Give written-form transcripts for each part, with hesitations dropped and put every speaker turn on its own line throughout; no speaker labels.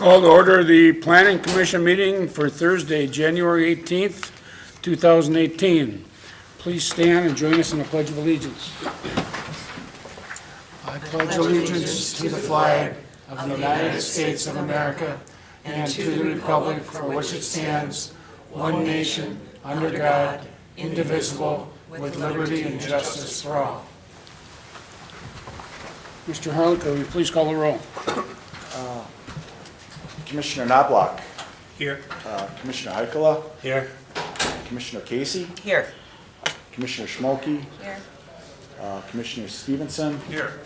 Call to order the Planning Commission meeting for Thursday, January 18th, 2018. Please stand and join us in the Pledge of Allegiance. I pledge allegiance to the flag of the United States of America and to the republic for which it stands, one nation, under God, indivisible, with liberty and justice for all. Mr. Harlicker, will you please call the roll?
Commissioner Knobloch.
Here.
Commissioner Heikkila.
Here.
Commissioner Casey.
Here.
Commissioner Schmolke.
Here.
Commissioner Stevenson.
Here.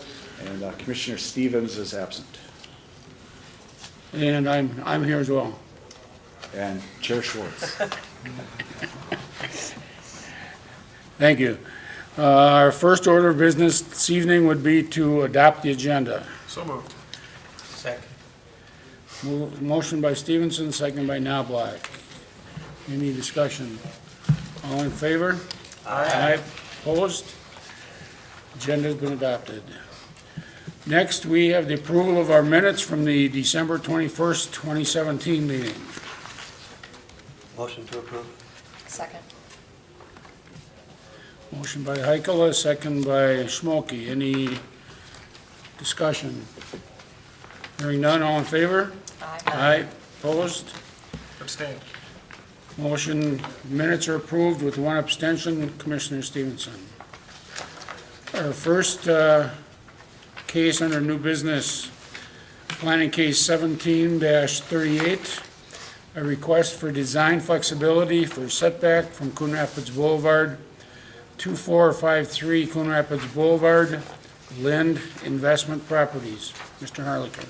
And Commissioner Stevens is absent.
And I'm here as well.
And Chair Schwartz.
Thank you. Our first order of business this evening would be to adopt the agenda.
So moved. Second.
Motion by Stevenson, second by Knobloch. Any discussion? All in favor? Aye. Opposed? Agenda's been adopted. Next, we have the approval of our minutes from the December 21st, 2017 meeting.
Motion to approve.
Second.
Motion by Heikkila, second by Schmolke. Any discussion? Hearing none, all in favor?
Aye.
Aye. Opposed?
Abstain.
Motion, minutes are approved with one abstention, Commissioner Stevenson. Our first case under new business, planning case 17-38, a request for design flexibility for setback from Coon Rapids Boulevard, 2453 Coon Rapids Boulevard, Lind Investment Properties. Mr. Harlicker.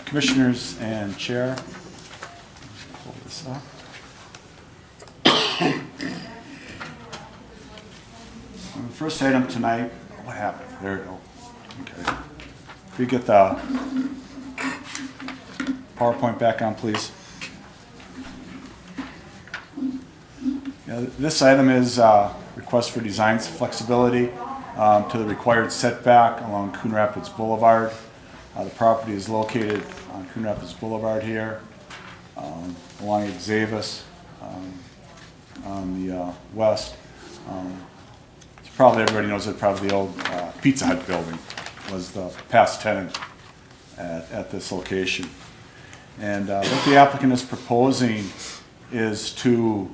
Commissioners and Chair. Hold this up. The first item tonight, what happened? There we go. Okay. If we get the PowerPoint back on, please. This item is request for design flexibility to the required setback along Coon Rapids Boulevard. The property is located on Coon Rapids Boulevard here, along Xavis on the west. Probably everybody knows that probably the old Pizza Hut building was the past tenant at this location. And what the applicant is proposing is to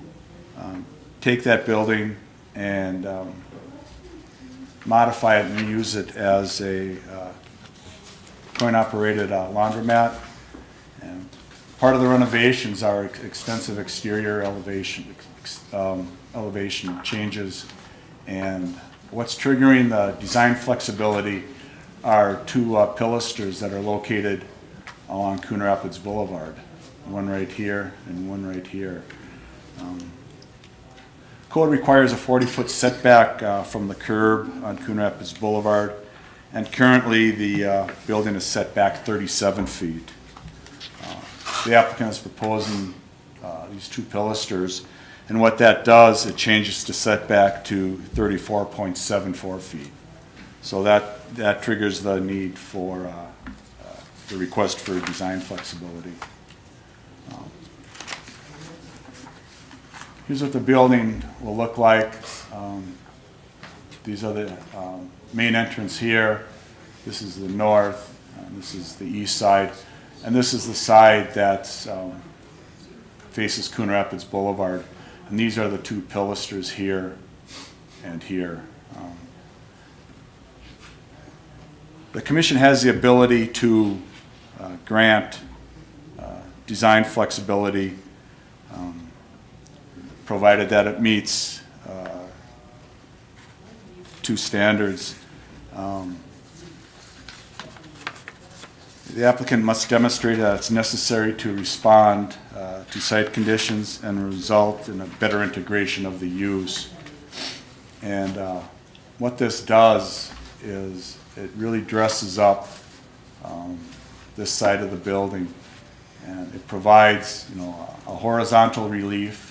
take that building and modify it and use it as a coin-operated laundromat. And part of the renovations are extensive exterior elevation changes. And what's triggering the design flexibility are two pilasters that are located along Coon Rapids Boulevard, one right here and one right here. Code requires a 40-foot setback from the curb on Coon Rapids Boulevard, and currently the building is set back 37 feet. The applicant is proposing these two pilasters, and what that does, it changes the setback to 34.74 feet. So that triggers the need for the request for design flexibility. Here's what the building will look like. These are the main entrance here. This is the north, this is the east side, and this is the side that faces Coon Rapids Boulevard. And these are the two pilasters here and here. The commission has the ability to grant design flexibility provided that it meets two standards. The applicant must demonstrate that it's necessary to respond to site conditions and result in a better integration of the use. And what this does is it really dresses up this side of the building, and it provides, a horizontal relief.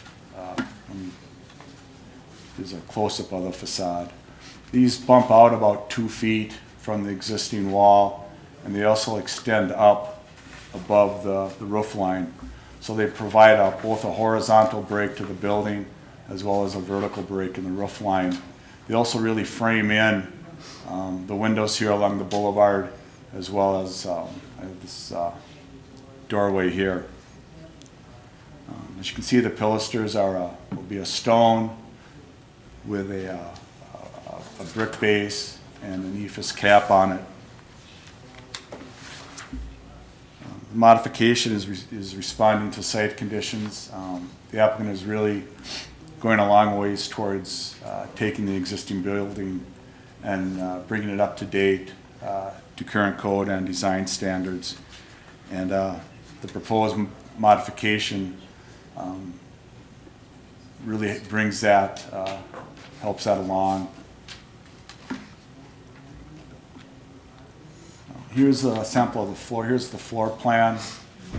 There's a close-up of the facade. These bump out about 2 feet from the existing wall, and they also extend up above the roof line. So they provide both a horizontal break to the building as well as a vertical break in the roof line. They also really frame in the windows here along the boulevard, as well as this doorway here. As you can see, the pilasters will be a stone with a brick base and an ephes cap on it. The modification is responding to site conditions. The applicant is really going a long ways towards taking the existing building and bringing it up to date to current code and design standards. And the proposed modification really brings that, helps that along. Here's a sample of the floor. Here's the floor plan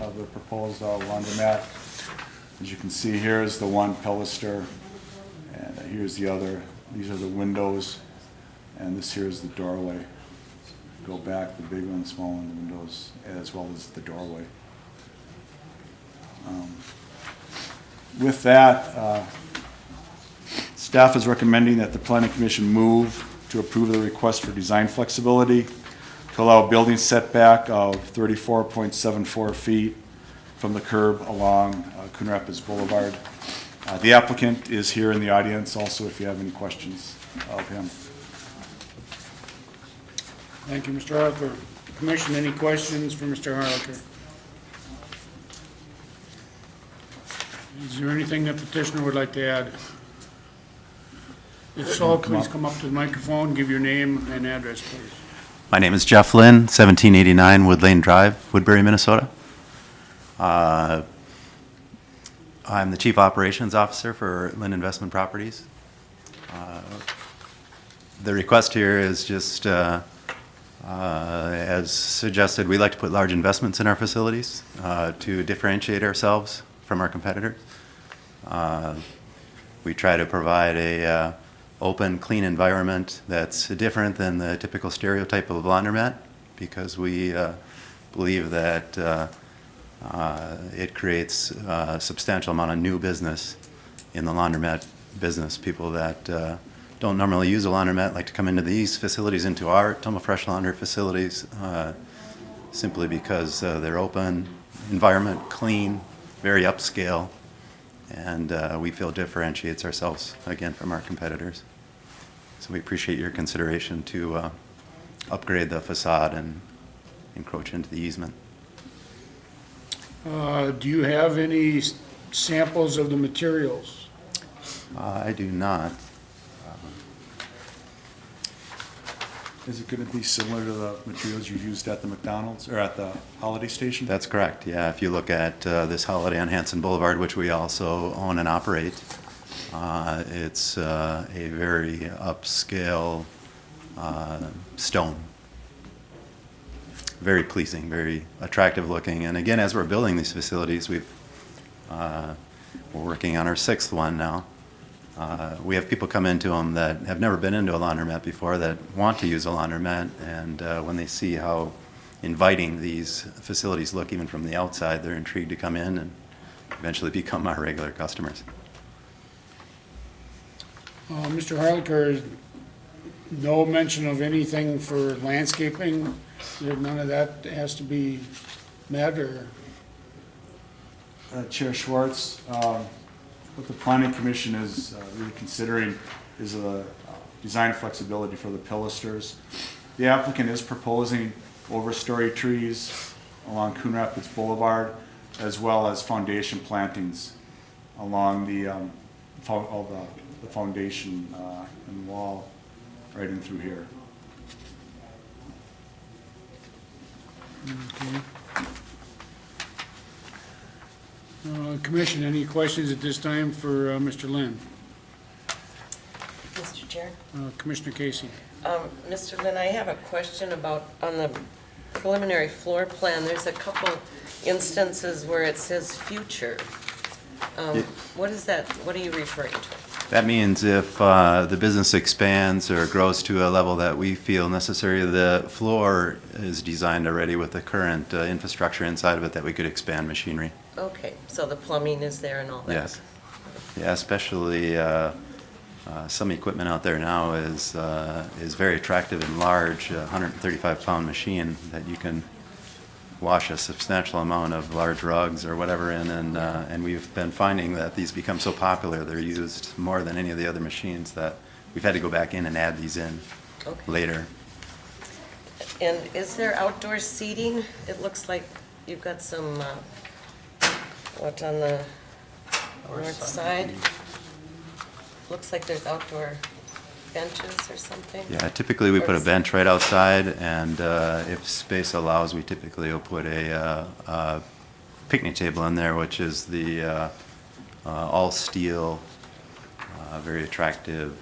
of the proposed laundromat. As you can see, here's the one pilaster, and here's the other. These are the windows, and this here is the doorway. Go back, the big one, small one, the windows, as well as the doorway. With that, staff is recommending that the Planning Commission move to approve the request for design flexibility to allow a building setback of 34.74 feet from the curb along Coon Rapids Boulevard. The applicant is here in the audience also if you have any questions of him.
Thank you, Mr. Harlicker. Commission, any questions for Mr. Harlicker? Is there anything the petitioner would like to add? If so, please come up to the microphone, give your name and address, please.
My name is Jeff Lynn, 1789 Wood Lane Drive, Woodbury, Minnesota. I'm the Chief Operations Officer for Lynn Investment Properties. The request here is just, as suggested, we like to put large investments in our facilities to differentiate ourselves from our competitors. We try to provide a open, clean environment that's different than the typical stereotype of a laundromat, because we believe that it creates a substantial amount of new business in the laundromat business. People that don't normally use a laundromat like to come into these facilities, into our Toma Fresh Laundry facilities, simply because they're open, environment clean, very upscale, and we feel differentiates ourselves, again, from our competitors. So we appreciate your consideration to upgrade the facade and encroach into the easement.
Do you have any samples of the materials?
I do not.
Is it going to be similar to the materials you used at the McDonald's or at the Holiday Station?
That's correct, yeah. If you look at this Holiday on Hanson Boulevard, which we also own and operate, it's a very upscale stone. Very pleasing, very attractive looking. And again, as we're building these facilities, we're working on our 6th one now. We have people come into them that have never been into a laundromat before that want to use a laundromat, and when they see how inviting these facilities look even from the outside, they're intrigued to come in and eventually become our regular customers.
Mr. Harlicker, no mention of anything for landscaping? None of that has to be met, or?
Chair Schwartz, what the Planning Commission is really considering is a design flexibility for the pilasters. The applicant is proposing overstory trees along Coon Rapids Boulevard, as well as foundation plantings along the foundation and wall right in through here.
Okay. Commission, any questions at this time for Mr. Lynn?
Mr. Chair.
Commissioner Casey.
Mr. Lynn, I have a question about, on the preliminary floor plan, there's a couple instances where it says future. What is that, what are you referring to?
That means if the business expands or grows to a level that we feel necessary, the floor is designed already with the current infrastructure inside of it that we could expand machinery.
Okay, so the plumbing is there and all that?
Yes. Yeah, especially some equipment out there now is very attractive and large, a 135-pound machine that you can wash a substantial amount of large rugs or whatever in, and we've been finding that these become so popular, they're used more than any of the other machines that we've had to go back in and add these in
Okay.
later.
And is there outdoor seating? It looks like you've got some, what, on the north side? Looks like there's outdoor benches or something?
Yeah, typically we put a bench right outside, and if space allows, we typically will put a picnic table in there, which is the all steel, very attractive,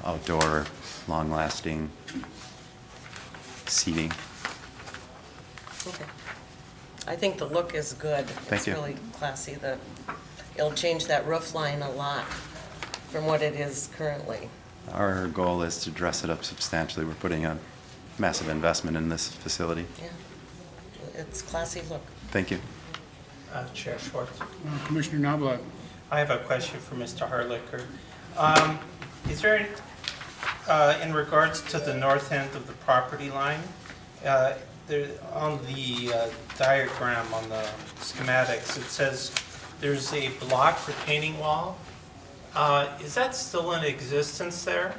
outdoor, long-lasting seating.
Okay. I think the look is good.
Thank you.
It's really classy. It'll change that roof line a lot from what it is currently.
Our goal is to dress it up substantially. We're putting a massive investment in this facility.
Yeah. It's classy look.
Thank you.
Chair Schwartz.
Commissioner Knobloch.
I have a question for Mr. Harlicker. Is there, in regards to the north end of the property line, there, on the diagram, on the schematics, it says there's a block retaining wall. Is that still in existence there?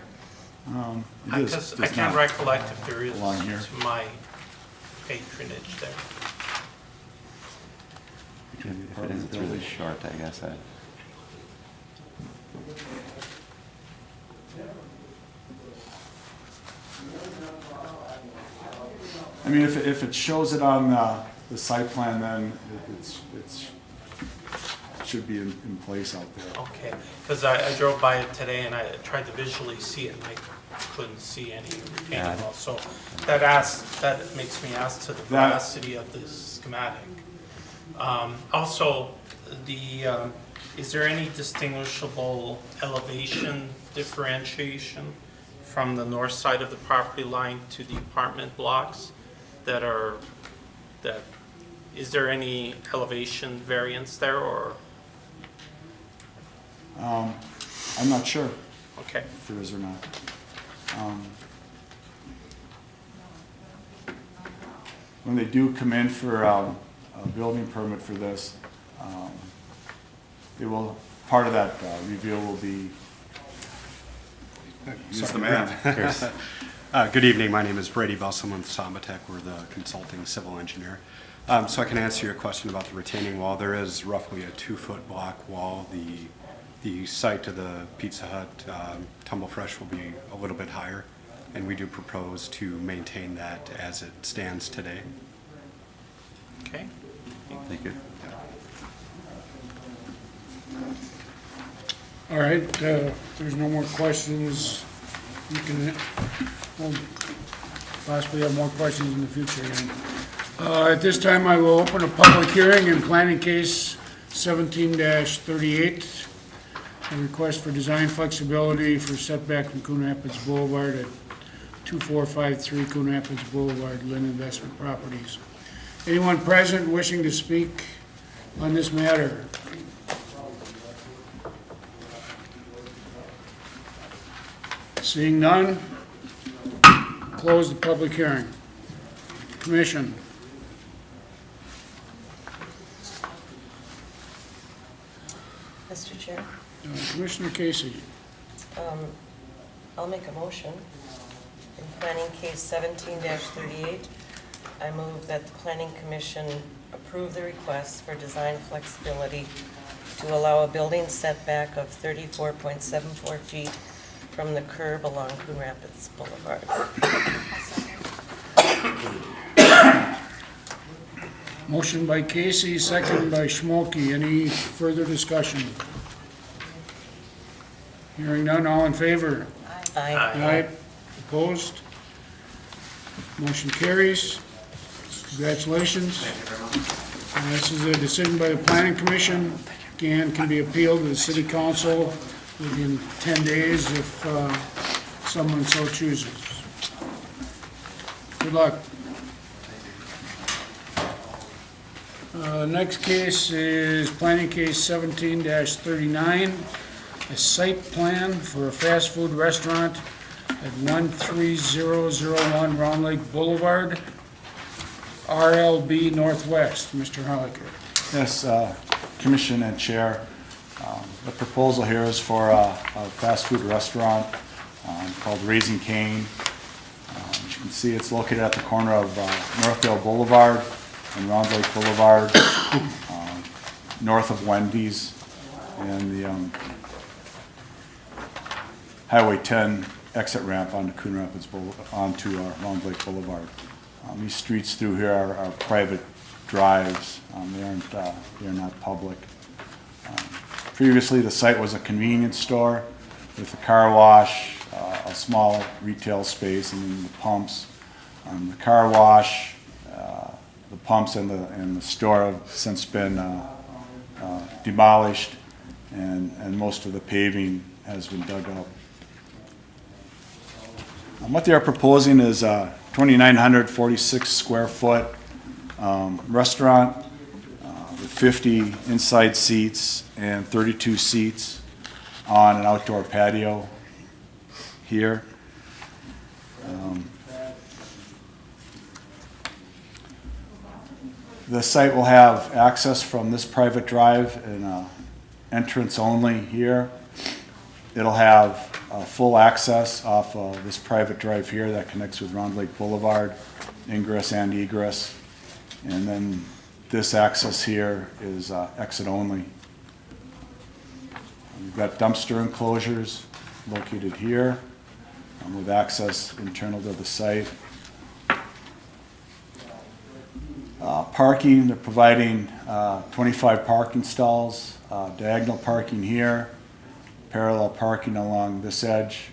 It is,
Because I
does
can't
not
recollect if there is
along here.
to my patronage there.
If it is, it's really short, I guess.
I mean, if it shows it on the site plan, then it's should be in place out there.
Okay, because I drove by it today and I tried to visually see it and I couldn't see any retaining wall. So that makes me ask to the veracity of this schematic. Also, is there any distinguishable elevation differentiation from the north side of the property line to the apartment blocks is there any elevation variance there, or?
I'm not sure
Okay.
if there is or not. When they do come in for a building permit for this, part of that review will be.
Use the map. Good evening, my name is Brady Belsam with Samatech. We're the consulting civil engineer. So I can answer your question about the retaining wall. There is roughly a 2-foot block wall. The site to the Pizza Hut Tumble Fresh will be a little bit higher, and we do propose to maintain that as it stands today.
Okay.
Thank you.
All right, if there's no more questions, you can, we'll possibly have more questions in the future. At this time, I will open a public hearing in planning case 17-38, a request for design flexibility for setback from Coon Rapids Boulevard at 2453 Coon Rapids Boulevard, Lynn Investment Properties. Anyone present wishing to speak on this matter? Seeing none, close the public hearing. Commission.
Mr. Chair,
Commissioner Casey.
I'll make a motion. In planning case 17-38, I move that the planning commission approve the request for design flexibility to allow a building setback of 34.74 feet from the curb along Coon Rapids Boulevard.
Motion by Casey, second by Schmolke. Any further discussion? Hearing none, all in favor?
Aye.
Aye. Opposed? Motion carries. Congratulations. This is a decision by the planning commission. Again, can be appealed to the city council within 10 days if someone so chooses. Good luck. Next case is planning case 17-39, a site plan for a fast food restaurant at 13001 Round Lake Boulevard, RLB Northwest. Mr. Holliker.
Yes, Commission and Chair, the proposal here is for a fast food restaurant called Raising Cane. As you can see, it's located at the corner of Northdale Boulevard and Round Lake Boulevard, north of Wendy's and the Highway 10 exit ramp onto Coon Rapids onto Round Lake Boulevard. These streets through here are private drives. They are not public. Previously, the site was a convenience store with a car wash, a small retail space, and then the pumps. The car wash, the pumps, and the store have since been demolished, and most of the paving has been dug up. What they are proposing is a 2,946 square foot restaurant with 50 inside seats and 32 seats on an outdoor patio here. The site will have access from this private drive and entrance only here. It'll have full access off of this private drive here that connects with Round Lake Boulevard, ingress and egress. And then this access here is exit only. We've got dumpster enclosures located here with access internal to the site. Parking, they're providing 25 parking stalls, diagonal parking here, parallel parking along this edge,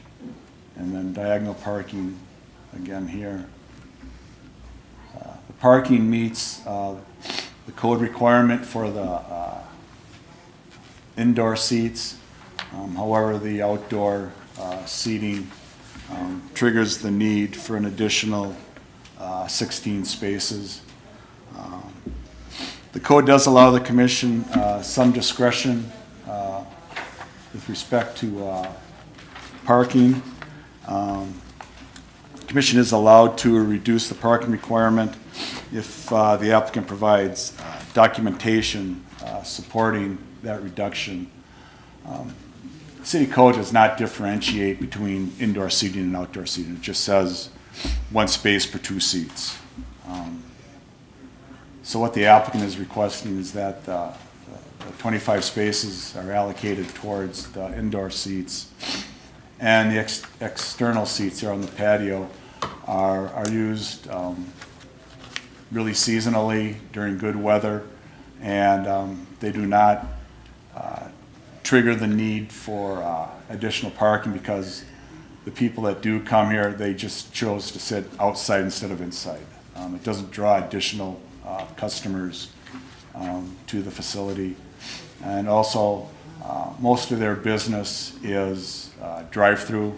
and then diagonal parking again here. The parking meets the code requirement for the indoor seats. However, the outdoor seating triggers the need for an additional 16 spaces. The code does allow the commission some discretion with respect to parking. The commission is allowed to reduce the parking requirement if the applicant provides documentation supporting that reduction. The city code does not differentiate between indoor seating and outdoor seating. It just says one space per 2 seats. So what the applicant is requesting is that the 25 spaces are allocated towards the indoor seats, and the external seats here on the patio are used really seasonally during good weather, and they do not trigger the need for additional parking because the people that do come here, they just chose to sit outside instead of inside. It doesn't draw additional customers to the facility. And also, most of their business is drive-through.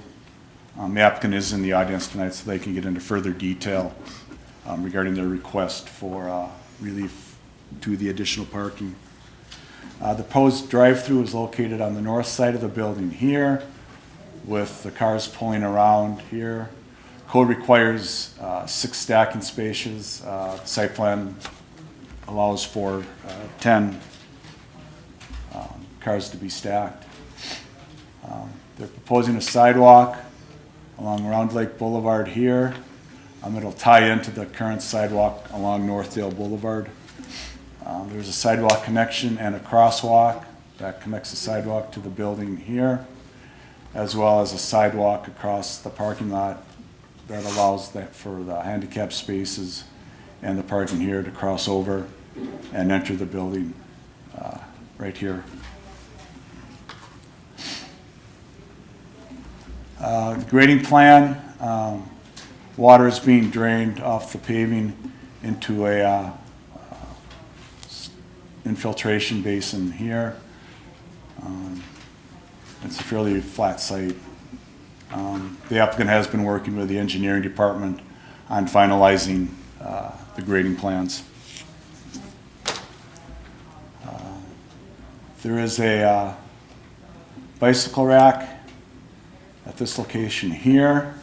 The applicant is in the audience tonight, so they can get into further detail regarding their request for relief to the additional parking. The proposed drive-through is located on the north side of the building here, with the cars pulling around here. Code requires 6 stacking spaces. The site plan allows for 10 cars to be stacked. They're proposing a sidewalk along Round Lake Boulevard here. It'll tie into the current sidewalk along Northdale Boulevard. There's a sidewalk connection and a crosswalk that connects the sidewalk to the building here, as well as a sidewalk across the parking lot that allows that for the handicap spaces and the parking here to cross over and enter the building right here. The grading plan, water is being drained off the paving into a infiltration basin here. It's a fairly flat site. The applicant has been working with the engineering department on finalizing the grading plans. There is a bicycle rack at this location here.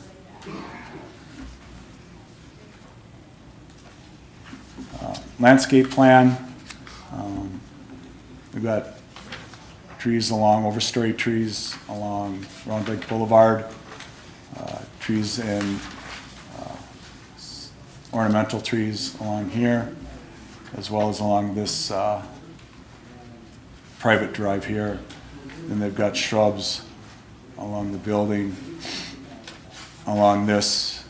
Landscape plan. We've got trees along, overstory trees along Round Lake Boulevard, trees and ornamental trees along here, as well as along this private drive here. Then they've got shrubs along the building, along this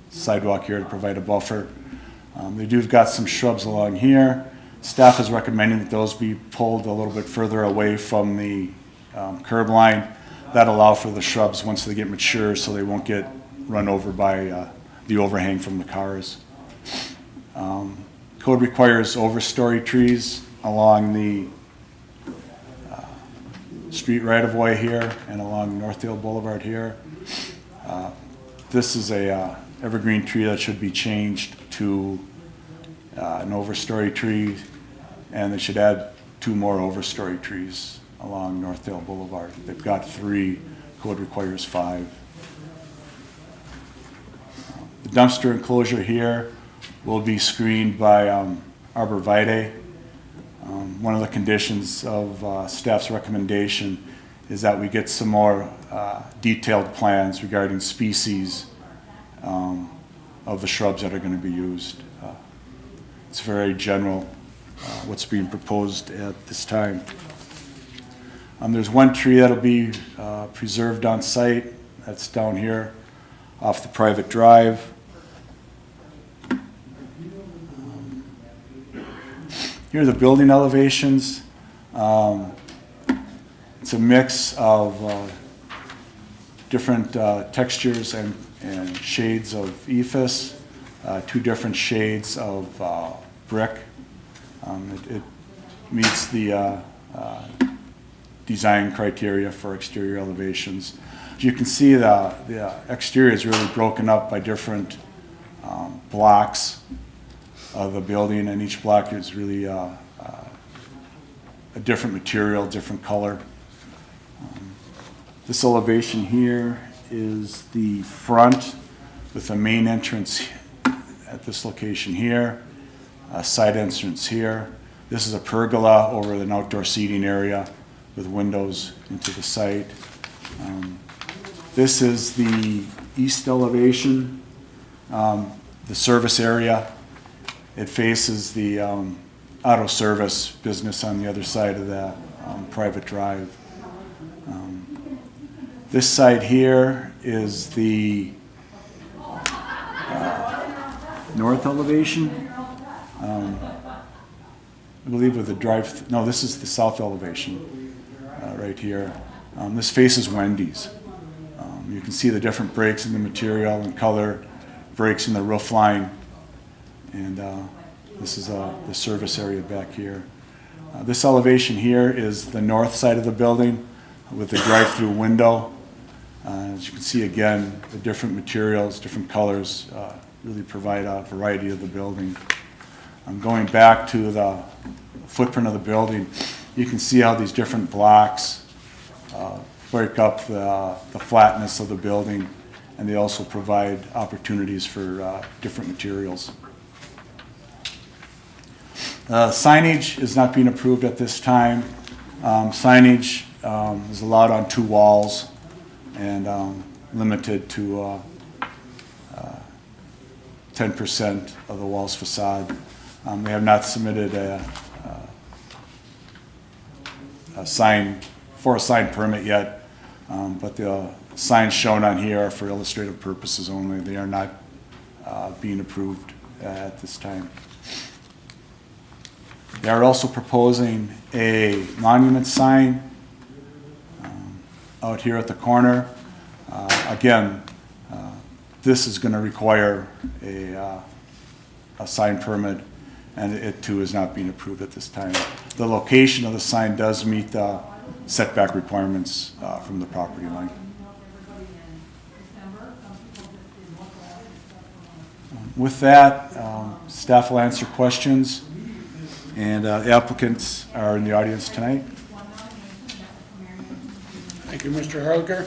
sidewalk here to provide a buffer. They do have got some shrubs along here. Staff is recommending that those be pulled a little bit further away from the curb line. That allow for the shrubs once they get mature so they won't get run over by the overhang from the cars. Code requires overstory trees along the street right-of-way here and along Northdale Boulevard here. This is a evergreen tree that should be changed to an overstory tree, and they should add 2 more overstory trees along Northdale Boulevard. They've got 3, code requires 5. The dumpster enclosure here will be screened by arborvitae. One of the conditions of staff's recommendation is that we get some more detailed plans regarding species of the shrubs that are going to be used. It's very general what's being proposed at this time. There's one tree that'll be preserved on site. That's down here off the private drive. Here are the building elevations. It's a mix of different textures and shades of ephes, 2 different shades of brick. It meets the design criteria for exterior elevations. As you can see, the exterior is really broken up by different blocks of the building, and each block is really a different material, different color. This elevation here is the front with the main entrance at this location here, a side entrance here. This is a pergola over an outdoor seating area with windows into the site. This is the east elevation, the service area. It faces the auto service business on the other side of that private drive. This side here is the north elevation. I believe with the drive, no, this is the south elevation right here. This faces Wendy's. You can see the different breaks in the material and color, breaks in the roof line, and this is the service area back here. This elevation here is the north side of the building with the drive-through window. As you can see again, the different materials, different colors really provide a variety of the building. Going back to the footprint of the building, you can see how these different blocks break up the flatness of the building, and they also provide opportunities for different materials. Signage is not being approved at this time. Signage is allowed on 2 walls and limited to 10% of the wall's facade. They have not submitted a sign permit yet, but the signs shown on here are for illustrative purposes only. They are not being approved at this time. They are also proposing a monument sign out here at the corner. Again, this is going to require a sign permit, and it too is not being approved at this time. The location of the sign does meet the setback requirements from the property line. With that, staff will answer questions, and the applicants are in the audience tonight.
Thank you, Mr. Harlicker.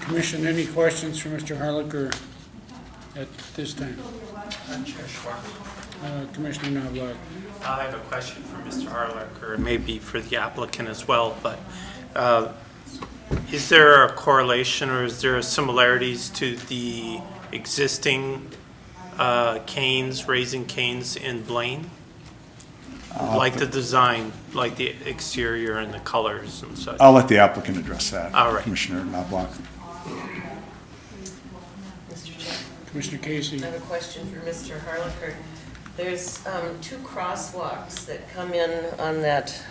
Commission, any questions for Mr. Harlicker at this time?
Chair Schwartz.
Commissioner Knobloch.
I have a question for Mr. Harlicker, maybe for the applicant as well, but is there a correlation or is there similarities to the existing canes, raising canes in Blaine? Like the design, like the exterior and the colors and such?
I'll let the applicant address that.
All right.
Commissioner Knobloch.
Mr. Chair,
Commissioner Casey.
I have a question for Mr. Harlicker. There's two crosswalks that come in on that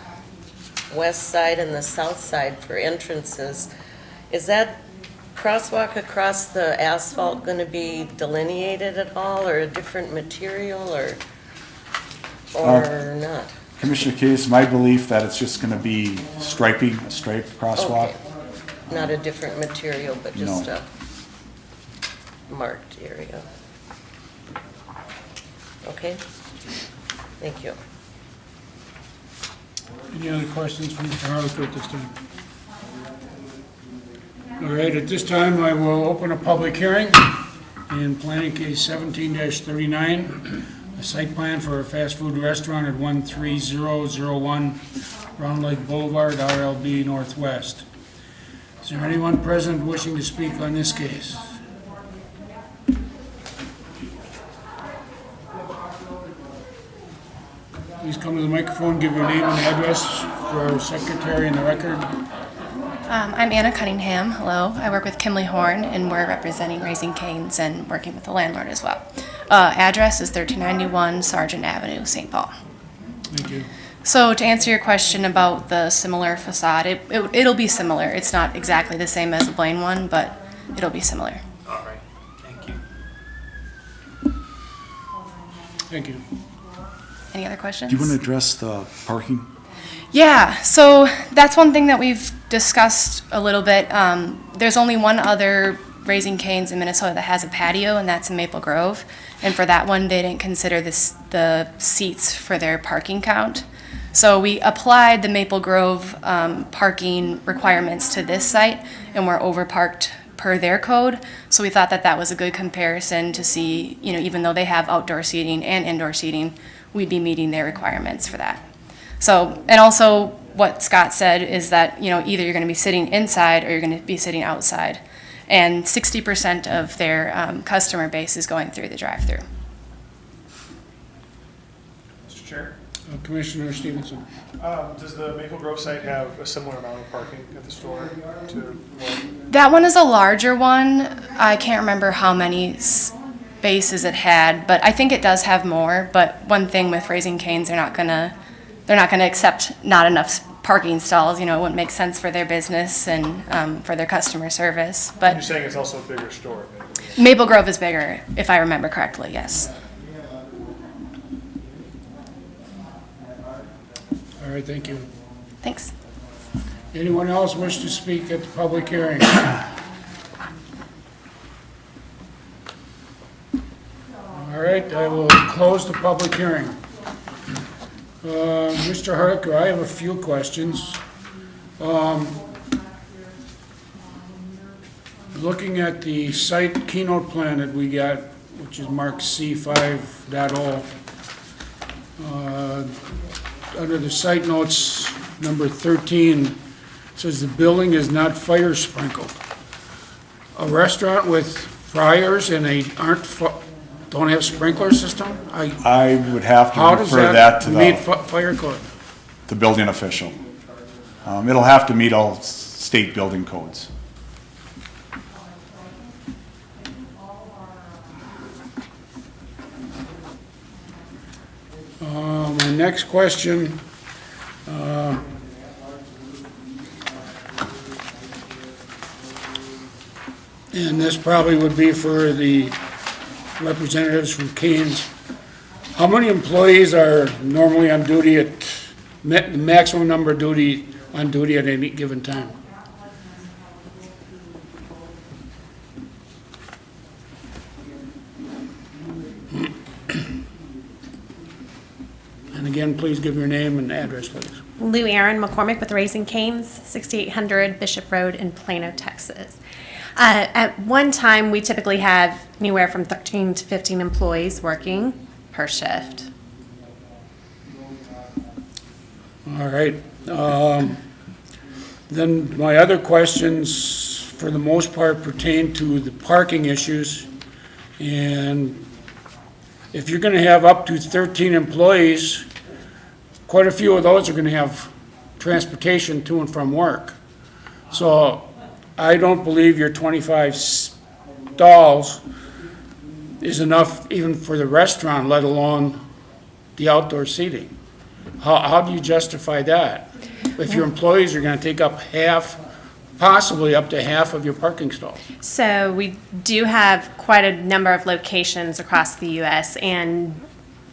west side and the south side for entrances. Is that crosswalk across the asphalt going to be delineated at all, or a different material, or not?
Commissioner Case, my belief that it's just going to be striping, a striped crosswalk.
Okay. Not a different material, but just
No.
a marked area. Okay? Thank you.
Any other questions for Mr. Harlicker at this time? All right, at this time, I will open a public hearing in planning case 17-39, a site plan for a fast food restaurant at 13001 Round Lake Boulevard, RLB Northwest. Is there anyone present wishing to speak on this case? Please come to the microphone, give your name and address for our secretary in the record.
I'm Anna Cunningham. Hello. I work with Kimley Horn, and we're representing Raising Cane's and working with the landlord as well. Address is 1391 Sargent Avenue, St. Paul.
Thank you.
So to answer your question about the similar facade, it'll be similar. It's not exactly the same as the Blaine one, but it'll be similar.
All right, thank you.
Thank you.
Any other questions?
Do you want to address the parking?
Yeah, so that's one thing that we've discussed a little bit. There's only one other Raising Cane's in Minnesota that has a patio, and that's in Maple Grove. And for that one, they didn't consider the seats for their parking count. So we applied the Maple Grove parking requirements to this site, and we're overparked per their code. So we thought that that was a good comparison to see, even though they have outdoor seating and indoor seating, we'd be meeting their requirements for that. So, and also what Scott said is that, either you're going to be sitting inside or you're going to be sitting outside. And 60% of their customer base is going through the drive-through.
Mr. Chair,
Commissioner Stevenson.
does the Maple Grove site have a similar amount of parking at the store to what?
That one is a larger one. I can't remember how many spaces it had, but I think it does have more. But one thing with Raising Cane's, they're not gonna accept not enough parking stalls. It wouldn't make sense for their business and for their customer service.
You're
But
saying it's also a bigger store, maybe?
Maple Grove is bigger, if I remember correctly. Yes.
All right, thank you.
Thanks.
Anyone else wish to speak at the public hearing? All right, I will close the public hearing. Mr. Harlicker, I have a few questions. Looking at the site keynote plan that we got, which is marked C5.0, under the site notes, number 13, says the building is not fire sprinkled. A restaurant with fryers and they don't have sprinkler system?
I would have to
How does
refer that
that
to
meet
the
fire code?
building official. It'll have to meet all state building codes.
My next question, and this probably would be for the representatives from Cane's. How many employees are normally on duty at, the maximum number of duty on duty at any given time. And again, please give your name and address, please.
Lou Aaron McCormick with Raising Cane's, 6800 Bishop Road in Plano, Texas. At one time, we typically have anywhere from 13 to 15 employees working per shift.
All right. Then my other questions, for the most part, pertain to the parking issues. And if you're going to have up to 13 employees, quite a few of those are going to have transportation to and from work. So I don't believe your 25 stalls is enough even for the restaurant, let alone the outdoor seating. How do you justify that? If your employees are going to take up half, possibly up to half of your parking stalls?
So we do have quite a number of locations across the U.S. and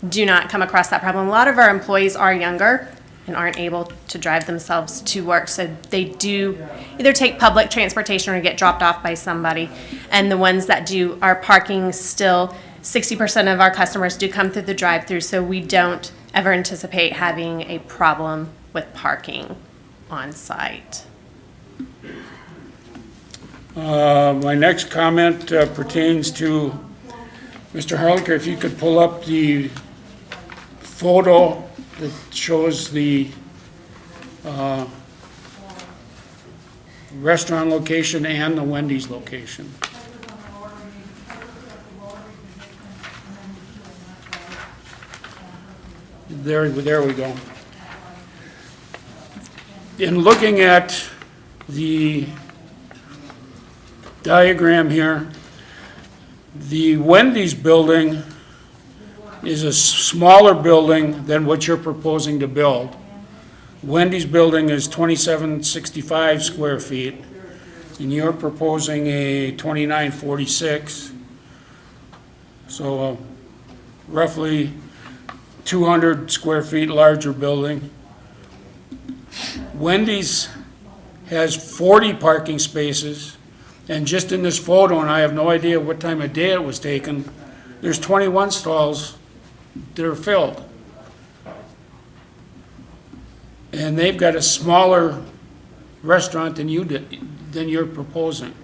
do not come across that problem. A lot of our employees are younger and aren't able to drive themselves to work, so they do either take public transportation or get dropped off by somebody. And the ones that do are parking still, 60% of our customers do come through the drive-through, so we don't ever anticipate having a problem with parking on site.
My next comment pertains to, Mr. Harlicker, if you could pull up the photo that shows the restaurant location and the Wendy's location. There we go. In looking at the diagram here, the Wendy's building is a smaller building than what you're proposing to build. Wendy's building is 2765 square feet, and you're proposing a 2946. So roughly 200 square feet larger building. Wendy's has 40 parking spaces, and just in this photo, and I have no idea what time of day it was taken, there's 21 stalls that are filled. And they've got a smaller restaurant than you did, than you're proposing.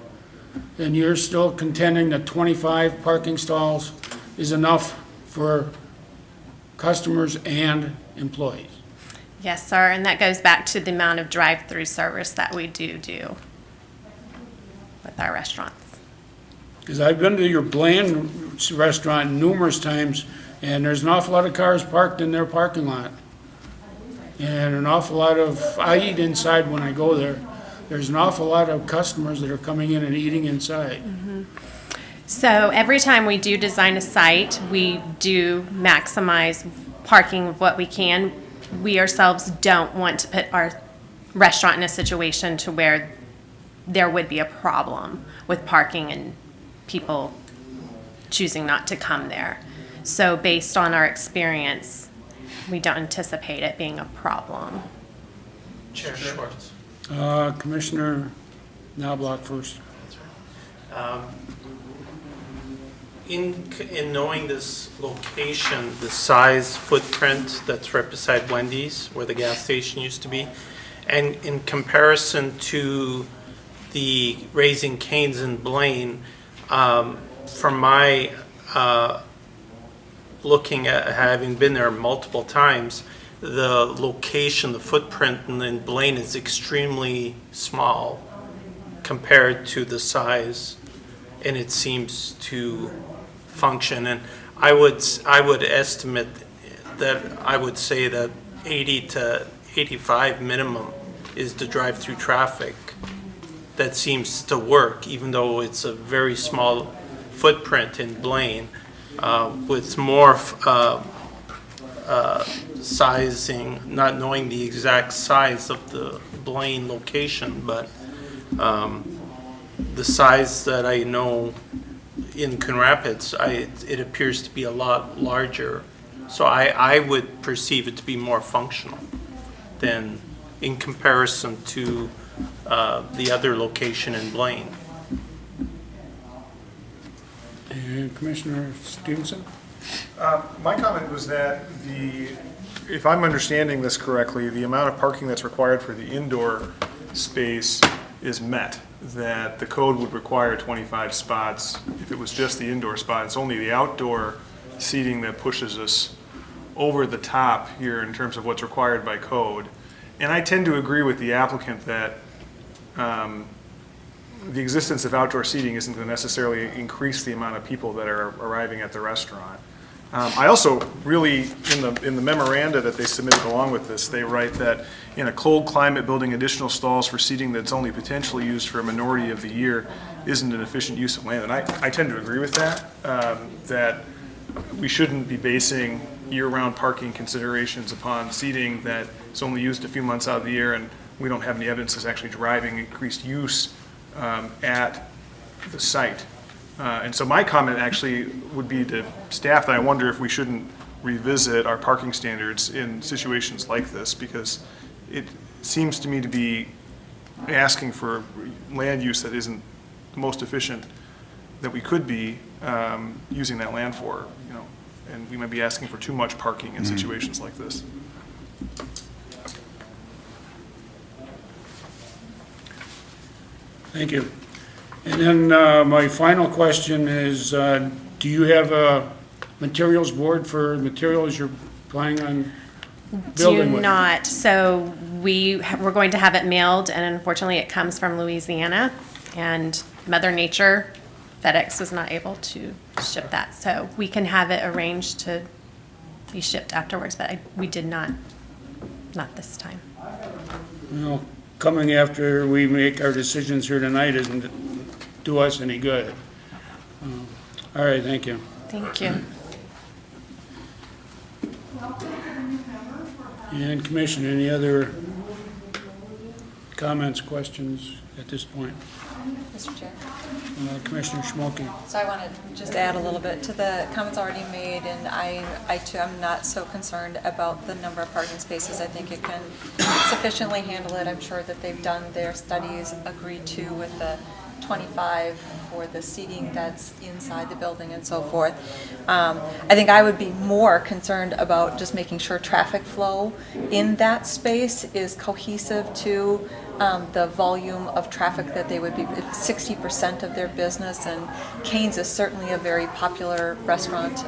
And you're still contending that 25 parking stalls is enough for customers and employees.
Yes, sir, and that goes back to the amount of drive-through service that we do with our restaurants.
Because I've been to your Blaine restaurant numerous times, and there's an awful lot of cars parked in their parking lot. And an awful lot of, I eat inside when I go there, there's an awful lot of customers that are coming in and eating inside.
So every time we do design a site, we do maximize parking of what we can. We ourselves don't want to put our restaurant in a situation to where there would be a problem with parking and people choosing not to come there. So based on our experience, we don't anticipate it being a problem.
Chair Schwartz.
Commissioner Knobloch first.
In knowing this location, the size footprint that's right beside Wendy's, where the gas station used to be, and in comparison to the Raising Cane's in Blaine, from my looking at having been there multiple times, the location, the footprint in Blaine is extremely small compared to the size, and it seems to function. And I would estimate that I would say that 80 to 85 minimum is the drive-through traffic that seems to work, even though it's a very small footprint in Blaine, with more sizing, not knowing the exact size of the Blaine location, but the size that I know in Coon Rapids, it appears to be a lot larger. So I would perceive it to be more functional than in comparison to the other location in Blaine.
And Commissioner Stevenson?
My comment was that if I'm understanding this correctly, the amount of parking that's required for the indoor space is met. That the code would require 25 spots if it was just the indoor spot. It's only the outdoor seating that pushes us over the top here in terms of what's required by code. And I tend to agree with the applicant that the existence of outdoor seating isn't going to necessarily increase the amount of people that are arriving at the restaurant. I also really, in the memoranda that they submitted along with this, they write that in a cold climate, building additional stalls for seating that's only potentially used for a minority of the year isn't an efficient use of land. And I tend to agree with that, that we shouldn't be basing year-round parking considerations upon seating that is only used a few months out of the year, and we don't have any evidence is actually driving increased use at the site. And so my comment actually would be to staff that I wonder if we shouldn't revisit our parking standards in situations like this, because it seems to me to be asking for land use that isn't the most efficient that we could be using that land for, you know, and we might be asking for too much parking in situations like this.
Thank you. And then my final question is, do you have a materials board for materials you're planning on building
Do
with?
not. So we're going to have it mailed, and unfortunately, it comes from Louisiana, and Mother Nature, FedEx was not able to ship that. So we can have it arranged to be shipped afterwards, but we did not this time.
Well, coming after we make our decisions here tonight isn't do us any good. All right, thank you.
Thank you.
And Commission, any other comments, questions at this point?
Mr. Chair.
Commissioner Schmolke.
So I want to just add a little bit to the comments already made, and I too am not so concerned about the number of parking spaces. I think it can sufficiently handle it. I'm sure that they've done their studies, agreed to with the 25 for the seating that's inside the building and so forth. I think I would be more concerned about just making sure traffic flow in that space is cohesive to the volume of traffic that they would be, 60% of their business, and Cane's is certainly a very popular restaurant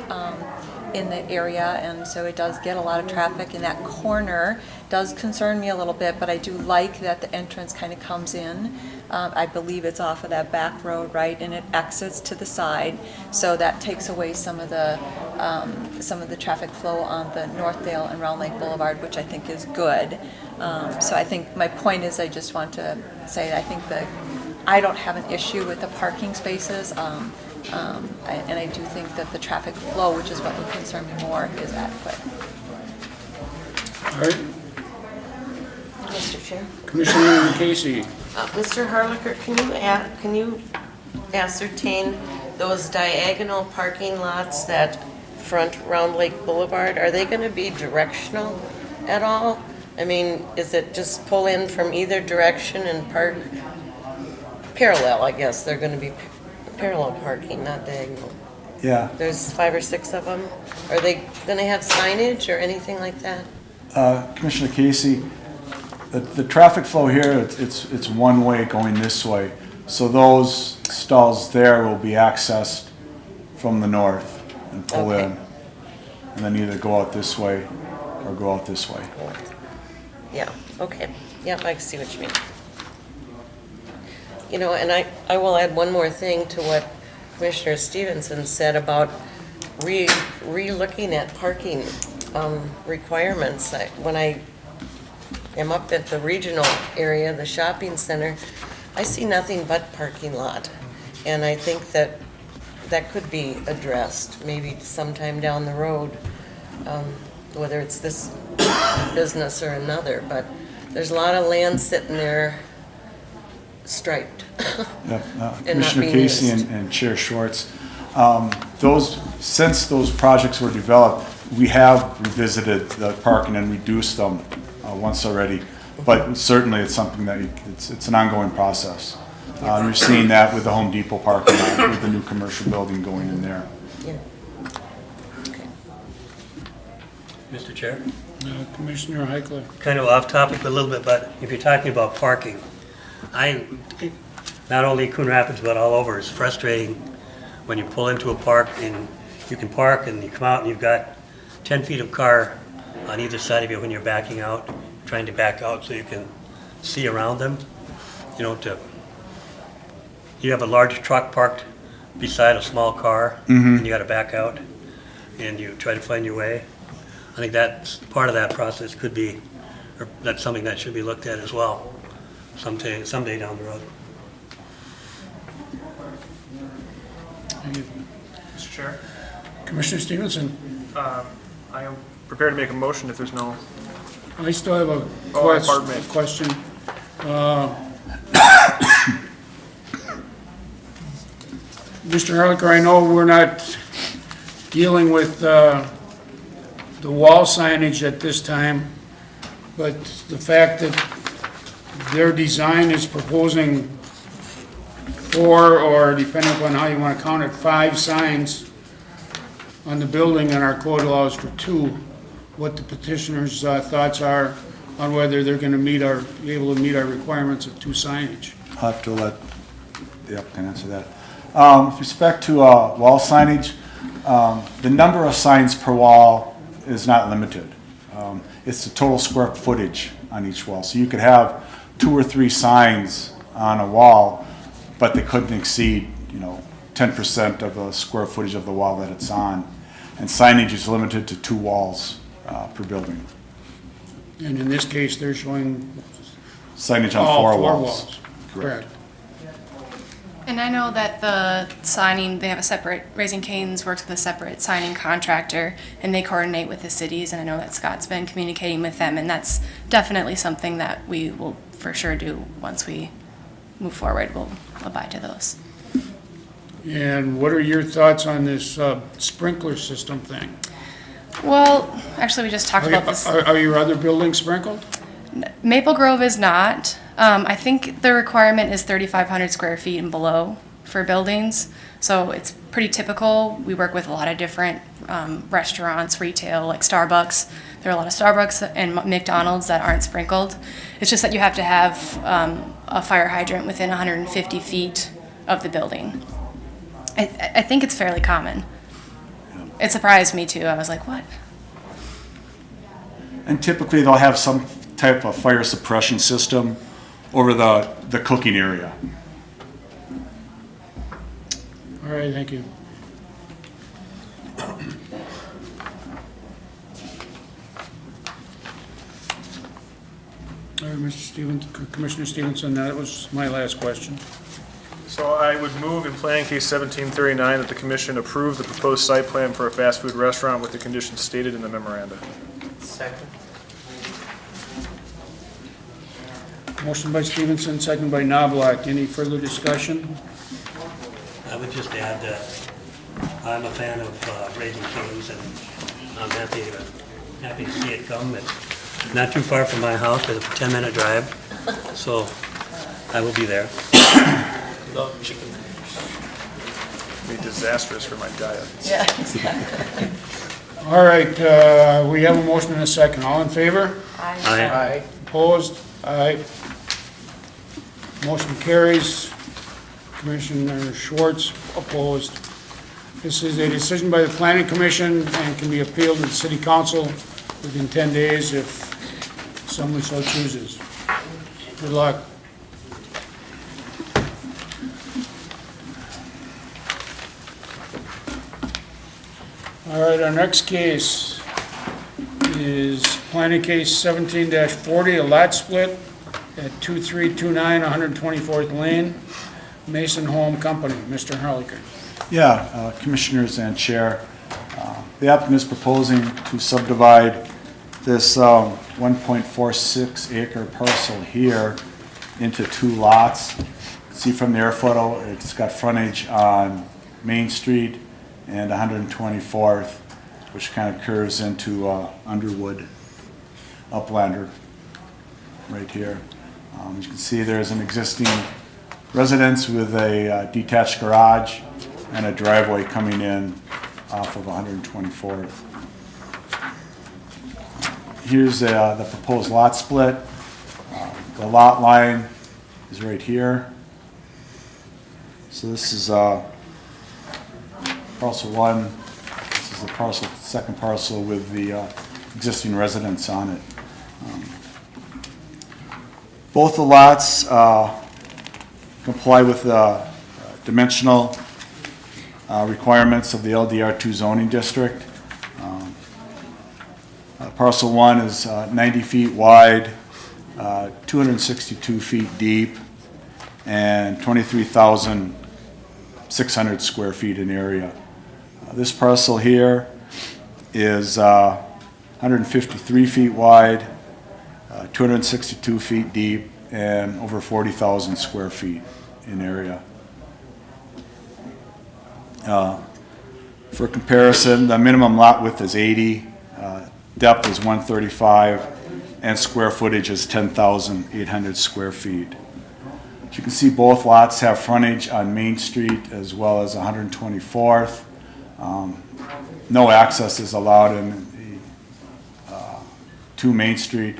in the area, and so it does get a lot of traffic, and that corner does concern me a little bit, but I do like that the entrance kind of comes in. I believe it's off of that back road, right, and it exits to the side, so that takes away some of the traffic flow on the Northdale and Round Lake Boulevard, which I think is good. So I think my point is, I just want to say I think that I don't have an issue with the parking spaces, and I do think that the traffic flow, which is what would concern me more, is adequate.
All right,
Mr. Chair.
Commissioner Casey.
Mr. Harlicker, can you ascertain those diagonal parking lots that front Round Lake Boulevard? Are they going to be directional at all? I mean, is it just pull in from either direction and park parallel? I guess they're going to be parallel parking, not diagonal.
Yeah.
There's 5 or 6 of them. Are they going to have signage or anything like that?
Commissioner Casey, the traffic flow here, it's one way going this way. So those stalls there will be accessed from the north and pull
Okay.
in. And then either go out this way or go out this way.
Yeah, okay. Yep, I see what you mean. You know, and I will add one more thing to what Commissioner Stevenson said about re-looking at parking requirements. When I am up at the regional area, the shopping center, I see nothing but parking lot. And I think that that could be addressed maybe sometime down the road, whether it's this business or another. But there's a lot of land sitting there striped.
Yep.
And
Commissioner
not being
Casey
used.
and Chair Schwartz, since those projects were developed, we have revisited the parking and reduced them once already. but certainly it's something that it's an ongoing process. You're seeing that with the Home Depot parking lot, with the new commercial building going in there.
Yeah.
Mr. Chair,
Commissioner Heikler.
kind of off topic a little bit, but if you're talking about parking, not only Coon Rapids, but all over, it's frustrating when you pull into a park and you can park and you come out and you've got 10 feet of car on either side of you when you're backing out, trying to back out so you can see around them. You have a large truck parked beside a small car and you got to back out and you try to find your way. I think that's part of that process could be, or that's something that should be looked at as well someday down the road.
Mr. Chair,
Commissioner Stevenson.
I am prepared to make a motion if there's no,
I still have a
pardon me.
question. Mr. Harlicker, I know we're not dealing with the wall signage at this time, but the fact that their design is proposing 4, or depending upon how you want to count it, 5 signs on the building, and our code allows for 2, what the petitioner's thoughts are on whether they're going to be able to meet our requirements of 2 signage.
I'll have to let the applicant answer that. With respect to wall signage, the number of signs per wall is not limited. It's the total square footage on each wall. So you could have 2 or 3 signs on a wall, but they couldn't exceed, 10% of the square footage of the wall that it's on. And signage is limited to 2 walls per building.
And in this case, they're showing
Signage on
all
4
4
walls.
walls. Correct.
And I know that the signing, they have a separate, Raising Cane's works with a separate signing contractor, and they coordinate with the cities, and I know that Scott's been communicating with them, and that's definitely something that we will for sure do once we move forward. We'll abide to those.
And what are your thoughts on this sprinkler system thing?
Well, actually, we just talked about this.
Are your other buildings sprinkled?
Maple Grove is not. I think the requirement is 3,500 square feet and below for buildings. So it's pretty typical. We work with a lot of different restaurants, retail, like Starbucks. There are a lot of Starbucks and McDonald's that aren't sprinkled. It's just that you have to have a fire hydrant within 150 feet of the building. I think it's fairly common. It surprised me too. I was like, what?
And typically they'll have some type of fire suppression system over the cooking area.
All right, thank you. All right, Mr. Stevens, Commissioner Stevenson, that was my last question.
So I would move in Plan Case 1739 that the commission approve the proposed site plan for a fast food restaurant with the conditions stated in the memoranda.
Second.
Motion by Stevenson, second by Knobloch. Any further discussion?
I would just add that I'm a fan of Raising Cane's, and I'm happy to see it come. It's not too far from my house, it's a 10-minute drive, so I will be there.
Love chicken.
Be disastrous for my diet.
Yeah, exactly.
All right, we have a motion and a second. All in favor?
Aye.
Opposed? Aye. Motion carries. Commissioner Schwartz opposed. This is a decision by the Planning Commission and can be appealed to the City Council within 10 days if someone so chooses. Good luck. All right, our next case is Planning Case 17-40, a lot split at 2329 124th Lane, Mason Home Company. Mr. Harlicker.
Yeah, Commissioners and Chair, the applicant is proposing to subdivide this 1.46 acre parcel here into 2 lots. See from the air photo, it's got frontage on Main Street and 124th, which kind of curves into Underwood, Uplander. right here. As you can see, there's an existing residence with a detached garage and a driveway coming in off of 124th. Here's the proposed lot split. The lot line is right here. So this is parcel 1. This is the second parcel with the existing residence on it. Both the lots comply with the dimensional requirements of the LDR2 zoning district. Parcel 1 is 90 feet wide, 262 feet deep, and 23,600 square feet in area. This parcel here is 153 feet wide, 262 feet deep, and over 40,000 square feet in area. For comparison, the minimum lot width is 80, depth is 135, and square footage is 10,800 square feet. As you can see, both lots have frontage on Main Street as well as 124th. No access is allowed to Main Street.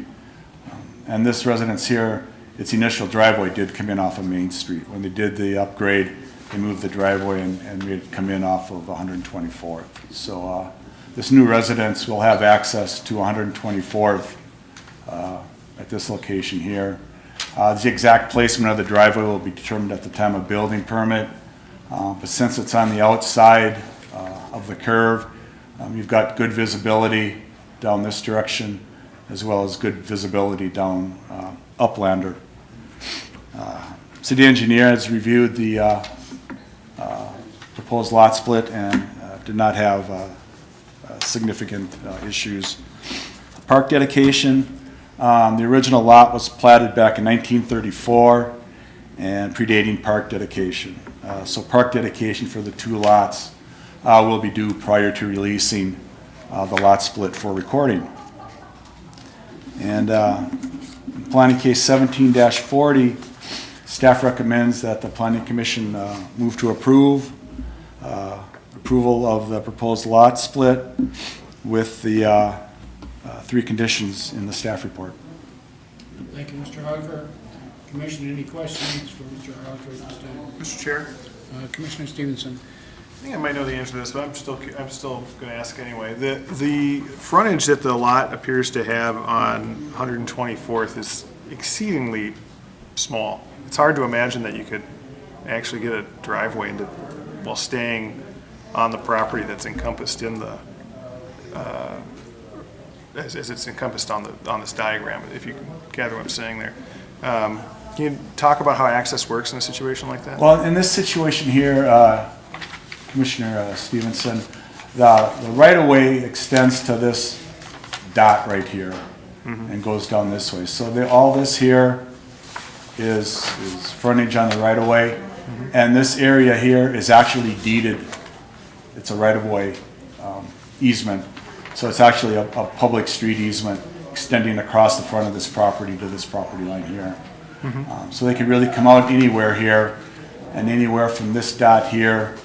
And this residence here, its initial driveway did come in off of Main Street. When they did the upgrade, they moved the driveway and made it come in off of 124th. So this new residence will have access to 124th at this location here. The exact placement of the driveway will be determined at the time of building permit. But since it's on the outside of the curve, you've got good visibility down this direction, as well as good visibility down Uplander. City engineer has reviewed the proposed lot split and did not have significant issues. Park dedication, the original lot was platted back in 1934 and predating park dedication. So park dedication for the two lots will be due prior to releasing the lot split for recording. And planning case 17-40, staff recommends that the planning commission move to approve approval of the proposed lot split with the 3 conditions in the staff report.
Thank you, Mr. Hogger. Commissioner, any questions for Mr. Hogger at this time?
Mr. Chair,
Commissioner Stevenson.
I think I might know the answer to this, but I'm still going to ask anyway. The frontage that the lot appears to have on 124th is exceedingly small. It's hard to imagine that you could actually get a driveway into while staying on the property that's encompassed in the as it's encompassed on this diagram. If you can gather what I'm saying there. Can you talk about how access works in a situation like that?
Well, in this situation here, Commissioner Stevenson, the right-of-way extends to this dot right here and goes down this way. So all this here is frontage on the right-of-way, and this area here is actually deeded. It's a right-of-way easement. So it's actually a public street easement extending across the front of this property to this property line here. So they could really come out anywhere here, and anywhere from this dot here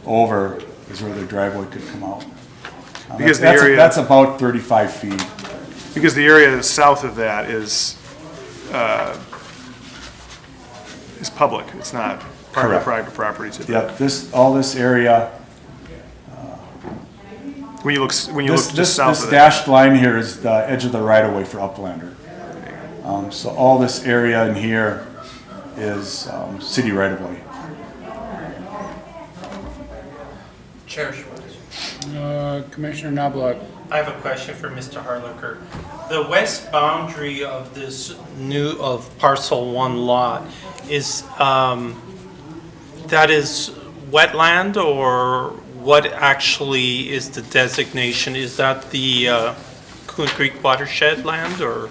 over is where their driveway could come out.
Because
that's about 35 feet.
Because the area south of that is public. It's not part of
Correct.
private property typically.
Yep, all this area,
When you look just
this
south of that.
dashed line here is the edge of the right-of-way for Uplander. So all this area in here is city right-of-way.
Chair Schwartz.
Commissioner Knobloch.
I have a question for Mr. Harlicker. The west boundary of this parcel 1 lot is, that is wetland, or what actually is the designation? Is that the Coon Creek watershed land, or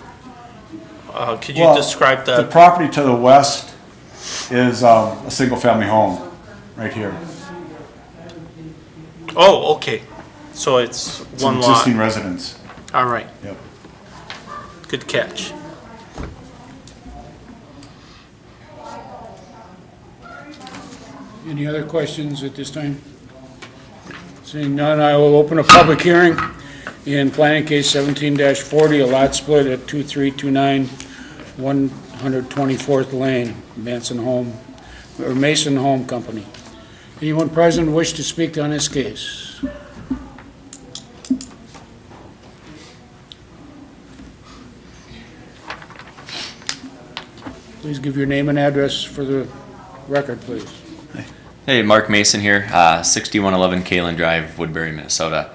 could you describe
The
that?
property to the west is a single-family home, right here.
Oh, okay. So it's
It's
one
an
lot.
existing residence.
All right.
Yep.
Good catch.
Any other questions at this time? Seeing none, I will open a public hearing in planning case 17-40, a lot split at 2329 124th Lane, Mason Home Company. Anyone present wish to speak on this case? Please give your name and address for the record, please.
Hey, Mark Mason here, 6111 Kalen Drive, Woodbury, Minnesota.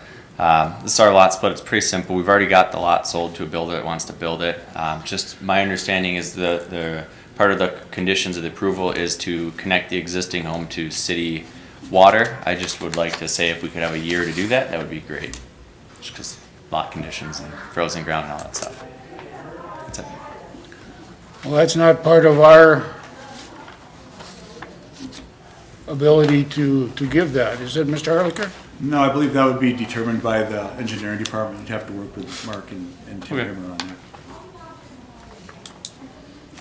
This is our lot split. It's pretty simple. We've already got the lot sold to a builder that wants to build it. Just my understanding is the part of the conditions of the approval is to connect the existing home to city water. I just would like to say if we could have a year to do that, that would be great. Just because lot conditions and frozen ground and all that stuff. That's it.
Well, that's not part of our ability to give that, is it, Mr. Harlicker?
No, I believe that would be determined by the engineering department. You'd have to work with Mark and Tim
Okay.
Himmer on that.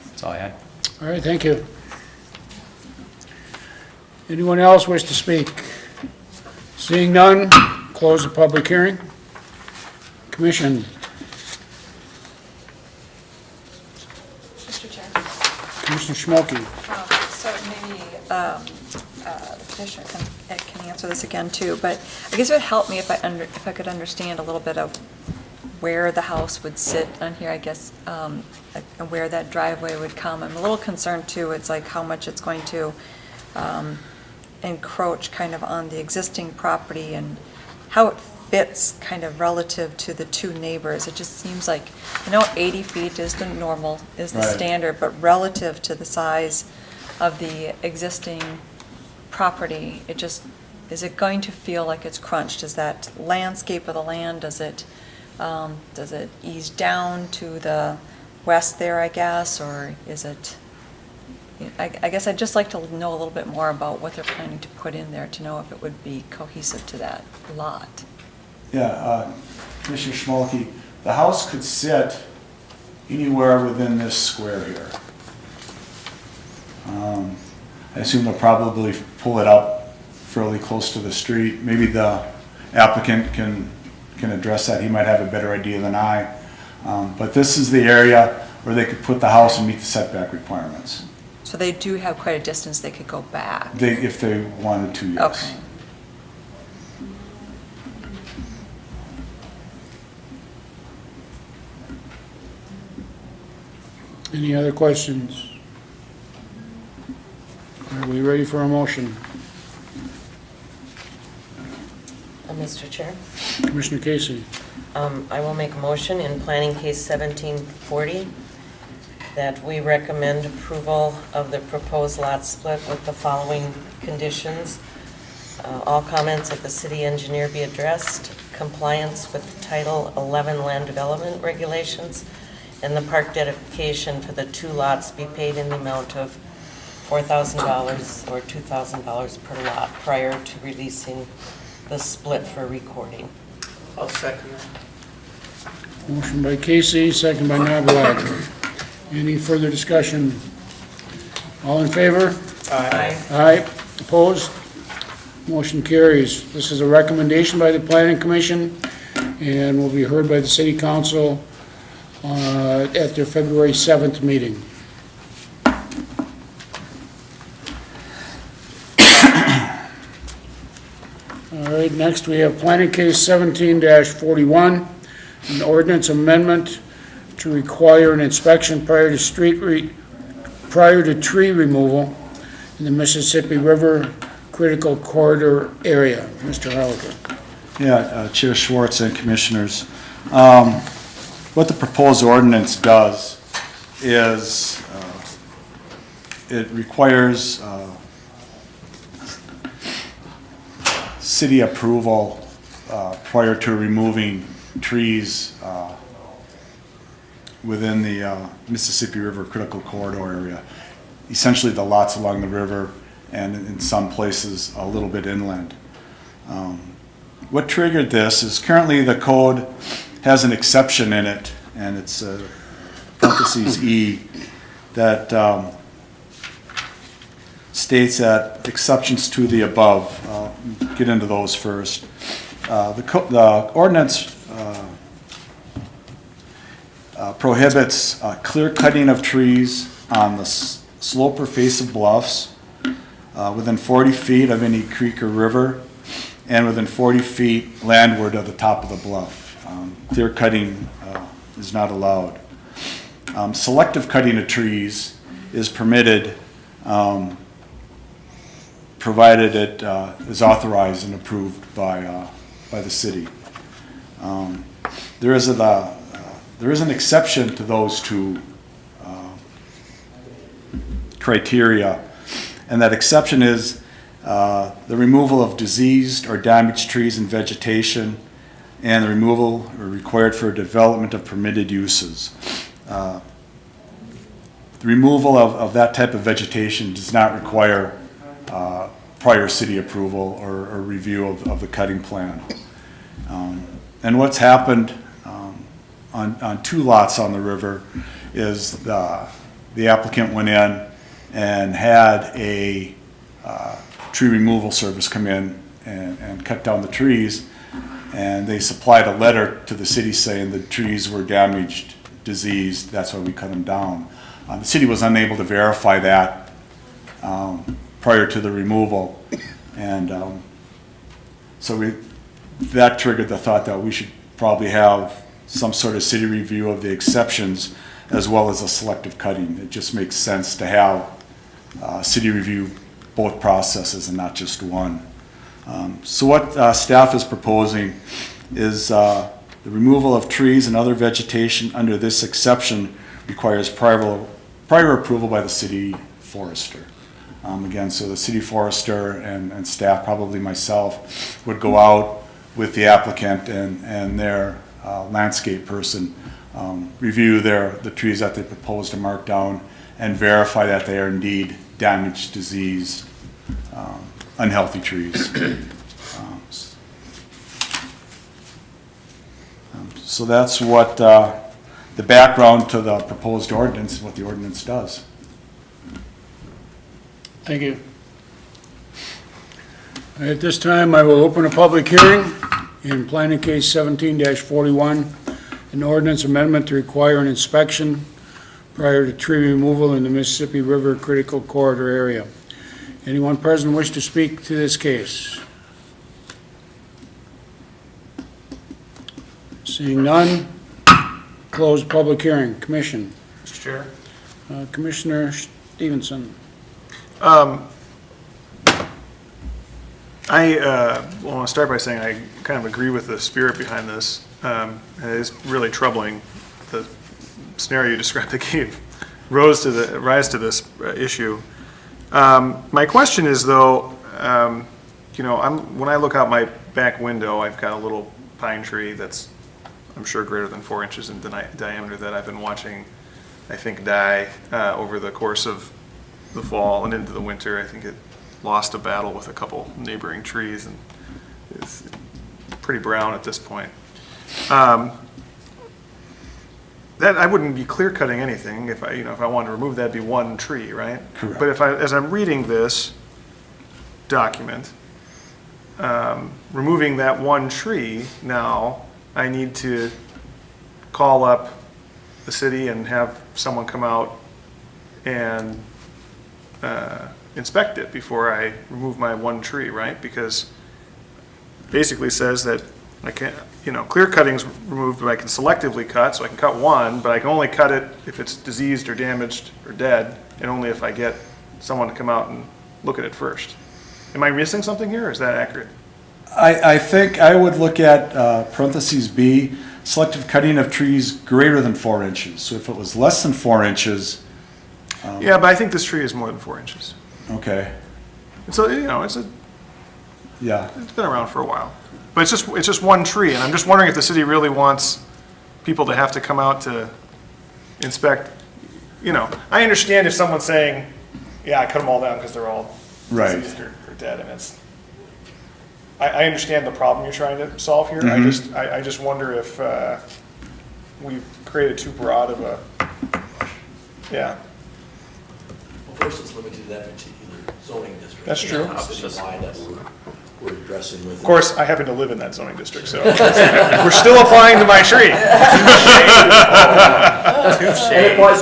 That's all I had.
All right, thank you. Anyone else wish to speak? Seeing none, close the public hearing. Commission,
Mr. Chair.
Commissioner Schmolke.
So maybe the petitioner can answer this again too, but I guess it would help me if I could understand a little bit of where the house would sit on here, I guess, and where that driveway would come. I'm a little concerned too, it's like how much it's going to encroach kind of on the existing property and how it fits kind of relative to the two neighbors. It just seems like, I know 80 feet is the normal, is the
Right.
standard, but relative to the size of the existing property, it just, is it going to feel like it's crunched? Is that landscape of the land, does it ease down to the west there, I guess, or is it, I guess I'd just like to know a little bit more about what they're planning to put in there to know if it would be cohesive to that lot.
Yeah, Commissioner Schmolke, the house could sit anywhere within this square here. I assume they'll probably pull it up fairly close to the street. Maybe the applicant can address that. He might have a better idea than I. But this is the area where they could put the house and meet the setback requirements.
So they do have quite a distance they could go back.
If they wanted to, yes.
Okay.
Any other questions? Are we ready for a motion?
Mr. Chair,
Commissioner Casey.
I will make a motion in planning case 1740 that we recommend approval of the proposed lot split with the following conditions. All comments of the city engineer be addressed, compliance with Title 11 land development regulations, and the park dedication for the two lots be paid in the amount of $4,000 or $2,000 per lot prior to releasing the split for recording.
I'll second that.
Motion by Casey, second by Knobloch. Any further discussion? All in favor?
Aye.
Aye. Opposed? Motion carries. This is a recommendation by the Planning Commission and will be heard by the City Council at their February 7th meeting. All right, next we have Planning Case 17-41, an ordinance amendment to require an inspection prior to tree removal in the Mississippi River Critical Corridor area. Mr. Harlicker.
Yeah, Chair Schwartz and Commissioners. What the proposed ordinance does is it requires city approval prior to removing trees within the Mississippi River Critical Corridor area. Essentially the lots along the river and in some places a little bit inland. What triggered this is currently the code has an exception in it, and it's parentheses E, that states that exceptions to the above, get into those first. The ordinance prohibits clear cutting of trees on the slope or face of bluffs within 40 feet of any creek or river and within 40 feet landward of the top of the bluff. Clear cutting is not allowed. Selective cutting of trees is permitted provided it is authorized and approved by the city. There is an exception to those two criteria, and that exception is the removal of diseased or damaged trees and vegetation, and the removal required for development of permitted uses. The removal of that type of vegetation does not require prior city approval or review of the cutting plan. And what's happened on two lots on the river is the applicant went in and had a tree removal service come in and cut down the trees, and they supplied a letter to the city saying the trees were damaged, diseased, that's why we cut them down. The city was unable to verify that prior to the removal, and so that triggered the thought that we should probably have some sort of city review of the exceptions as well as a selective cutting. It just makes sense to have city review both processes and not just one. So what staff is proposing is the removal of trees and other vegetation under this exception requires prior approval by the city forester. Again, so the city forester and staff, probably myself, would go out with the applicant and their landscape person, review the trees that they propose to mark down and verify that they are indeed damaged, diseased, unhealthy trees. So that's what the background to the proposed ordinance, what the ordinance does.
Thank you. At this time, I will open a public hearing in planning case 17-41, an ordinance amendment to require an inspection prior to tree removal in the Mississippi River Critical Corridor area. Anyone present wish to speak to this case? Seeing none, close public hearing. Commission.
Mr. Chair?
Commissioner Stevenson.
I want to start by saying I kind of agree with the spirit behind this. And it is really troubling, the scenario you described that gave rise to this issue. My question is though, when I look out my back window, I've got a little pine tree that's, I'm sure, greater than 4 inches in diameter that I've been watching, I think, die over the course of the fall and into the winter. I think it lost a battle with a couple neighboring trees and is pretty brown at this point. That I wouldn't be clear cutting anything if I wanted to remove that, it'd be one tree, right?
Correct.
But as I'm reading this document, removing that one tree, now I need to call up the city and have someone come out and inspect it before I remove my one tree, right? Because basically says that I can't, clear cutting's removed, but I can selectively cut, so I can cut one, but I can only cut it if it's diseased or damaged or dead, and only if I get someone to come out and look at it first. Am I missing something here, or is that accurate?
I think I would look at parentheses B, selective cutting of trees greater than 4 inches. So if it was less than 4 inches.
Yeah, but I think this tree is more than 4 inches.
Okay.
So,
Yeah.
it's been around for a while. But it's just one tree, and I'm just wondering if the city really wants people to have to come out to inspect. I understand if someone's saying, yeah, I cut them all down because they're all
Right.
diseased or dead, and it's, I understand the problem you're trying to solve here.
Mm-hmm.
I just wonder if we've created too broad of a, yeah.
Well, first, it's limited to that particular zoning district.
That's true.
Citywide that we're addressing with.
Of course, I happen to live in that zoning district, so we're still applying to my tree.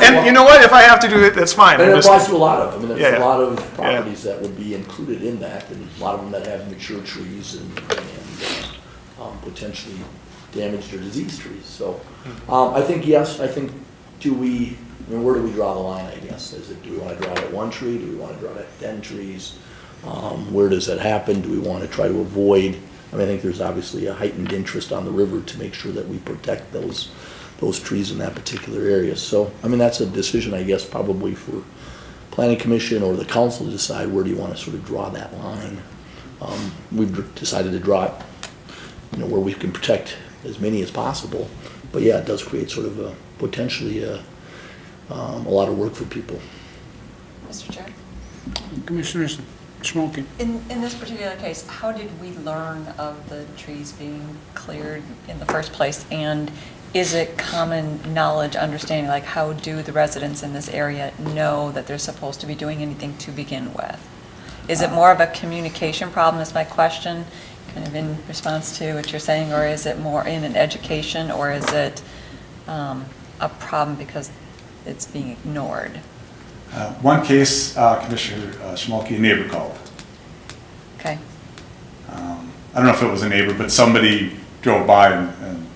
And you know what? If I have to do it, that's fine.
And
I'm
it
just-
applies to a lot of, I mean,
Yeah,
there's
yeah.
a lot of properties that would be included in that, and a lot of them that have mature trees and potentially damaged or diseased trees, so. I think, yes, I think, where do we draw the line, I guess? Do we wanna draw it at one tree, do we wanna draw it at 10 trees? Where does that happen? Do we wanna try to avoid, I think there's obviously a heightened interest on the river to make sure that we protect those trees in that particular area. So, that's a decision, I guess, probably for planning commission or the council to decide where do you want to sort of draw that line. We've decided to draw it, where we can protect as many as possible. But yeah, it does create sort of potentially a lot of work for people.
Mr. Chair?
Commissioner Schmolke.
In this particular case, how did we learn of the trees being cleared in the first place? And is it common knowledge, understanding, like how do the residents in this area know that they're supposed to be doing anything to begin with? Is it more of a communication problem, is my question, kind of in response to what you're saying, or is it more in an education, or is it a problem because it's being ignored?
One case, Commissioner Schmolke, a neighbor called.
Okay.
I don't know if it was a neighbor, but somebody drove by and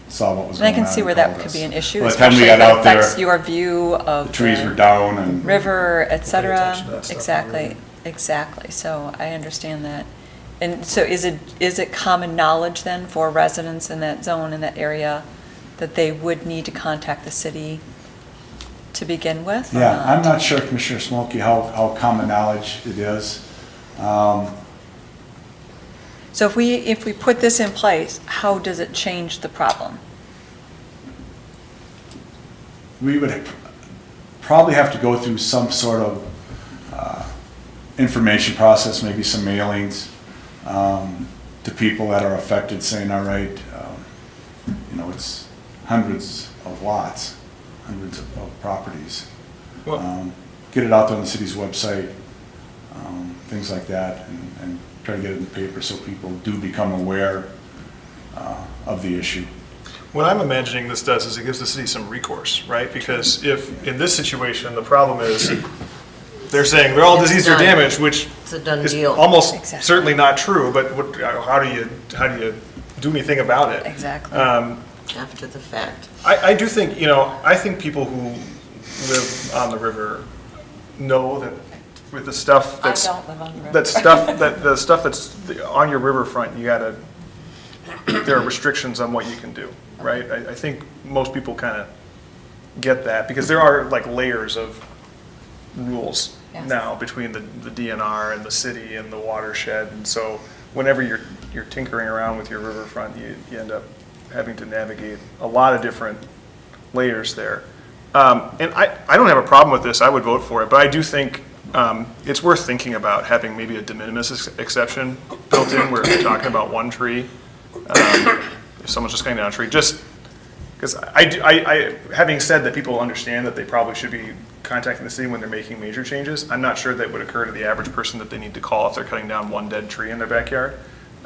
saw what was
And I
going on.
can see where
and
that
called
could
us.
be an issue,
By the time we
especially
got
if it
out there,
affects your view of
the trees were down and.
river, et cetera.
attention to that stuff.
Exactly. So I understand that. And so is it common knowledge then for residents in that zone, in that area, that they would need to contact the city to begin with? Or
Yeah, I'm not sure, Commissioner Schmolke, how common knowledge it is.
So if we put this in place, how does it change the problem?
We would probably have to go through some sort of information process, maybe some mailings to people that are affected, saying, all right, it's hundreds of lots, hundreds of properties. Get it out there on the city's website, things like that, and try to get it in the paper so people do become aware of the issue.
What I'm imagining this does is it gives the city some recourse, right? Because if, in this situation, the problem is, they're saying they're all
It's
diseased or
done.
damaged, which
It's a done
is
deal.
almost
Exactly.
certainly not true, but how do you do anything about it?
Exactly.
After the fact.
I do think, I think people who live on the river know that with the stuff
I
that's,
don't live on the river.
the stuff that's on your riverfront, there are restrictions on what you can do, right? I think most people kind of get that, because there are like layers of rules
Yes.
now between the DNR and the city and the watershed, and so whenever you're tinkering around with your riverfront, you end up having to navigate a lot of different layers there. And I don't have a problem with this, I would vote for it, but I do think it's worth thinking about having maybe a de minimis exception built in where you're talking about one tree. If someone's just cutting down a tree, just because I having said that people understand that they probably should be contacting the city when they're making major changes, I'm not sure that would occur to the average person that they need to call if they're cutting down one dead tree in their backyard.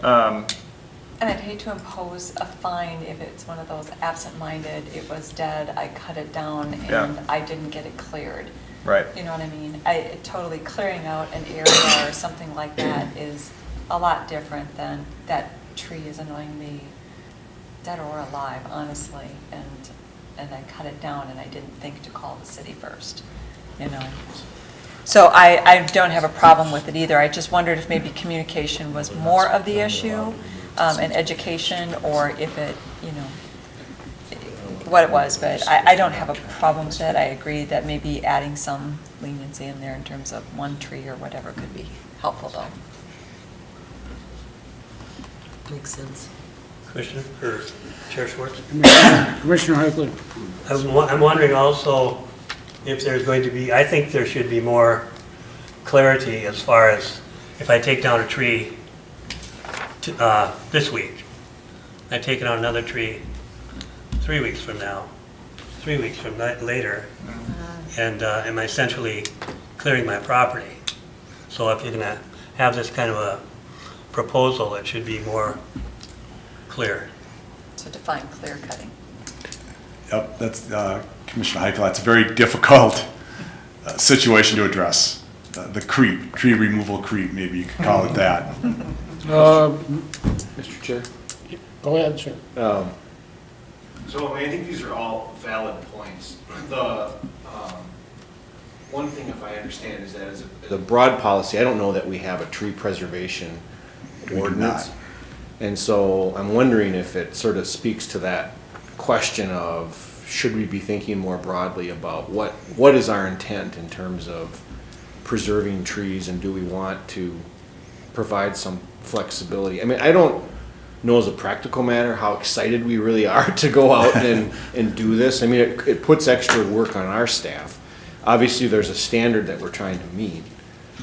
And I'd hate to impose a fine if it's one of those absent-minded, it was dead, I cut it down,
Yeah.
and I didn't get it cleared.
Right.
You know what I mean? Totally clearing out an area or something like that is a lot different than that tree is annoying me, dead or alive, honestly, and I cut it down and I didn't think to call the city first, So I don't have a problem with it either. I just wondered if maybe communication was more of the issue, and education, or if it, what it was, but I don't have a problem with it. I agree that maybe adding some leniency in there in terms of one tree or whatever could be helpful, though.
Makes sense.
Commissioner, or Chair Schwartz?
Commissioner Heckler.
I'm wondering also if there's going to be, I think there should be more clarity as far as if I take down a tree this week, I take down another tree 3 weeks from now, 3 weeks from later, and am I essentially clearing my property? So if you're gonna have this kind of a proposal, it should be more clear.
So define clear cutting.
Yep, that's, Commissioner Heichel, that's a very difficult situation to address. The creep, tree removal creep, maybe you could call it that.
Mr. Chair?
Go ahead, sir.
So I think these are all valid points. The one thing, if I understand, is that as a broad policy, I don't know that we have a tree preservation
do
ordinance.
not.
And so I'm wondering if it sort of speaks to that question of, should we be thinking more broadly about what is our intent in terms of preserving trees, and do we want to provide some flexibility? I mean, I don't know as a practical matter how excited we really are to go out and do this. I mean, it puts extra work on our staff. Obviously, there's a standard that we're trying to meet,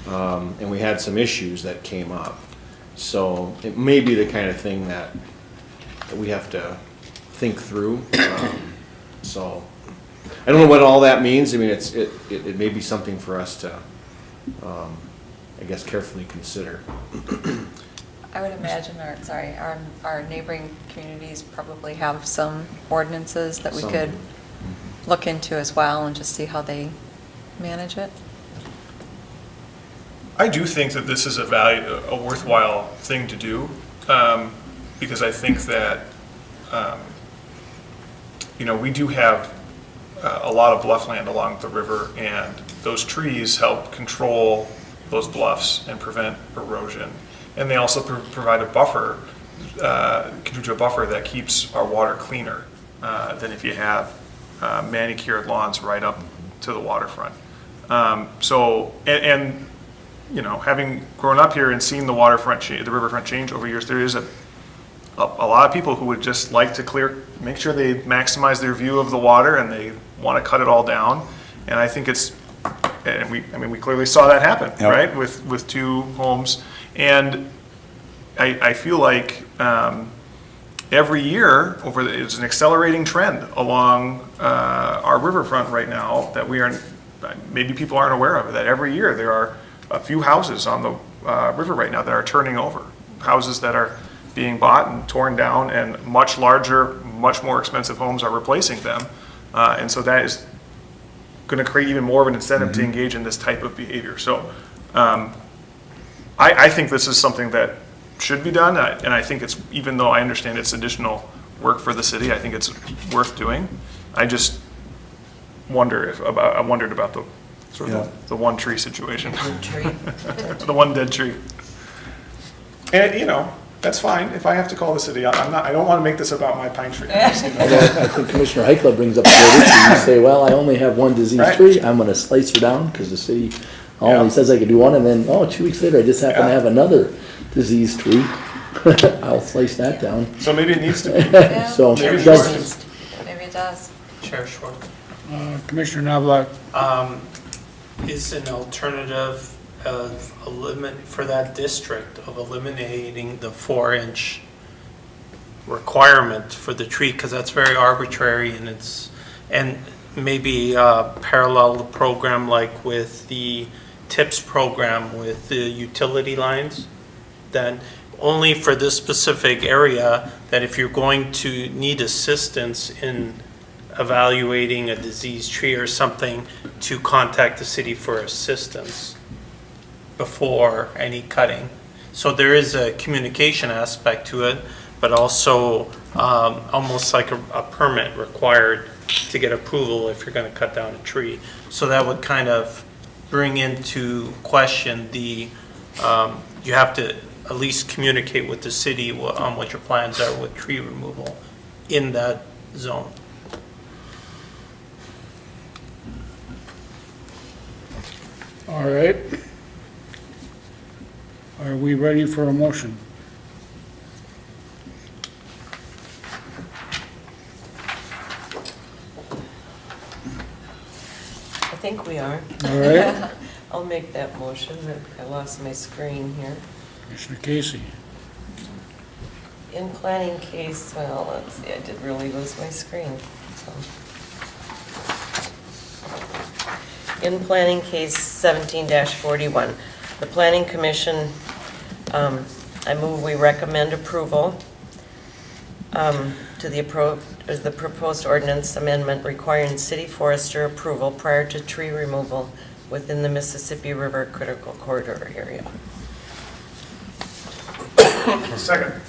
and we had some issues that came up. So it may be the kind of thing that we have to think through. So I don't know what all that means. I mean, it may be something for us to, I guess, carefully consider.
I would imagine our neighboring communities probably have some ordinances that we
Some.
could look into as well and just see how they manage it.
I do think that this is a worthwhile thing to do, because I think that, we do have a lot of bluff land along the river, and those trees help control those bluffs and prevent erosion. And they also provide a buffer, contribute to a buffer that keeps our water cleaner than if you have manicured lawns right up to the waterfront. Having grown up here and seen the waterfront, the riverfront change over years, there is a lot of people who would just like to make sure they maximize their view of the water, and they want to cut it all down. And I think we clearly saw that happen,
Yep.
right, with two homes. And I feel like every year it's an accelerating trend along our riverfront right now that maybe people aren't aware of, that every year there are a few houses on the river right now that are turning over, houses that are being bought and torn down, and much larger, much more expensive homes are replacing them. And so that is going to create even more of an incentive to engage in this type of behavior. So I think this is something that should be done, and I think even though I understand it's additional work for the city, I think it's worth doing. I just wondered about the sort of the one tree situation. The one dead tree. And that's fine. If I have to call the city, I don't want to make this about my pine tree.
I think Commissioner Heichler brings up a good issue. You say, well, I only have one diseased
Right.
tree, I'm gonna slice her down, because the city only says I could do one, and then, 2 weeks later, I just happen to have another diseased tree. I'll slice that down.
So maybe it needs to be.
So,
Maybe
it does-
Schwartz.
Maybe it does.
Chair Schwartz.
Commissioner Knobloch,
Is an alternative for that district of eliminating the 4-inch requirement for the tree, because that's very arbitrary, and maybe parallel the program like with the TIPS program with the utility lines, then only for this specific area, that if you're going to need assistance in evaluating a diseased tree or something, to contact the city for assistance before any cutting. So there is a communication aspect to it, but also almost like a permit required to get approval if you're going to cut down a tree. So that would kind of bring into question you have to at least communicate with the city on what your plans are with tree removal in that zone.
all right. Are we ready for a motion?
I think we are.
All right.
I'll make that motion. I lost my screen here.
Commissioner Casey.
In planning case, well, let's see, I did really lose my screen. So. In planning case 17-41, The Planning Commission, I move we recommend approval to the proposed ordinance amendment requiring city forester approval prior to tree removal within the Mississippi River Critical Corridor area.
Second.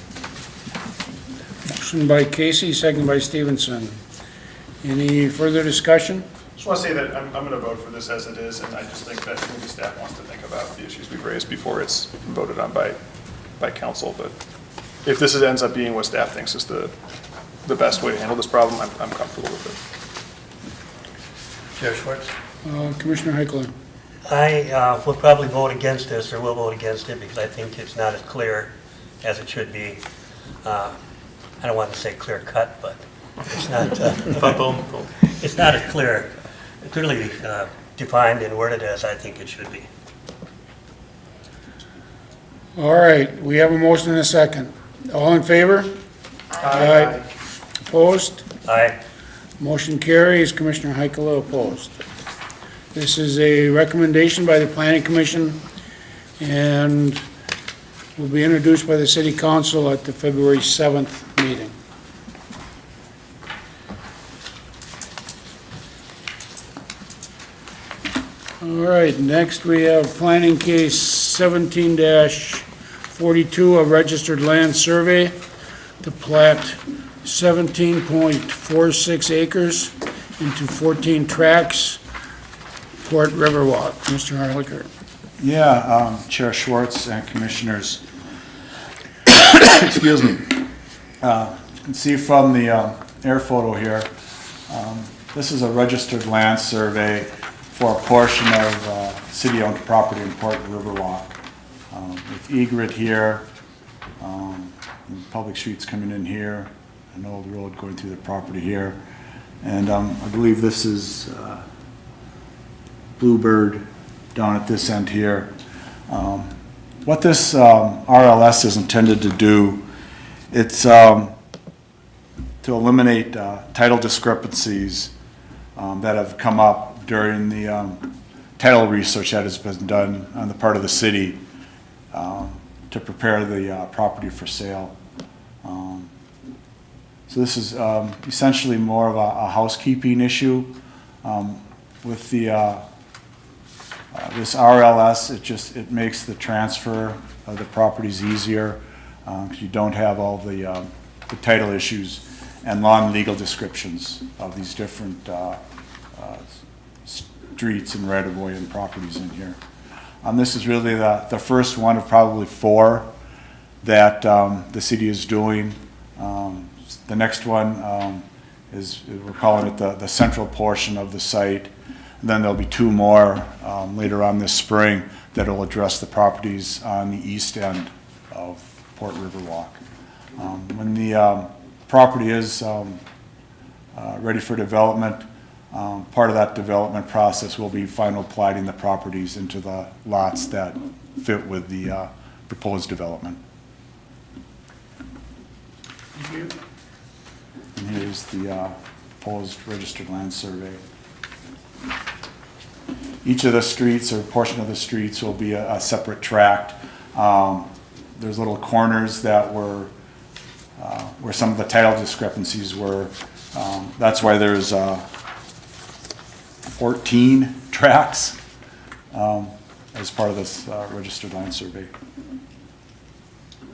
Motion by Casey, second by Stevenson. Any further discussion?
Just want to say that I'm going to vote for this as it is, and I just think that maybe staff wants to think about the issues we've raised before it's voted on by council. But if this ends up being what staff thinks is the best way to handle this problem, I'm comfortable with it.
Chair Schwartz?
Commissioner Heckler.
I will probably vote against this, or will vote against it, because I think it's not as clear as it should be. I don't want to say clear cut, but it's not. It's not as clearly defined and worded as I think it should be.
All right, we have a motion and a second. All in favor? Aye. Opposed?
Aye.
Motion carries. Commissioner Heikela opposed. This is a recommendation by the Planning Commission and will be introduced by the City Council at the February 7th meeting. All right, next we have planning case 17-42, a registered land survey to plat 17.46 acres into 14 tracts, Port Riverwalk. Mr. Harlicker.
Yeah, Chair Schwartz and Commissioners. Excuse me. You can see from the air photo here, this is a registered land survey for a portion of city-owned property in Port Riverwalk. With egret here, and public streets coming in here, an old road going through the property here, and I believe this is Bluebird down at this end here. What this RLS is intended to do, it's to eliminate title discrepancies that have come up during the title research that has been done on the part of the city to prepare the property for sale. So this is essentially more of a housekeeping issue. With the this RLS, it makes the transfer of the properties easier because you don't have all the title issues and long legal descriptions of these different streets and right-of-way and properties in here. This is really the first one of probably 4 that the city is doing. The next one is, we're calling it the central portion of the site. And then there'll be 2 more later on this spring that will address the properties on the east end of Port Riverwalk. When the property is ready for development, part of that development process will be final platting the properties into the lots that fit with the proposed development.
Thank you.
And here's the proposed registered land survey. Each of the streets or portion of the streets will be a separate tract. There's little corners that were where some of the title discrepancies were. That's why there's 14 tracts as part of this registered land survey.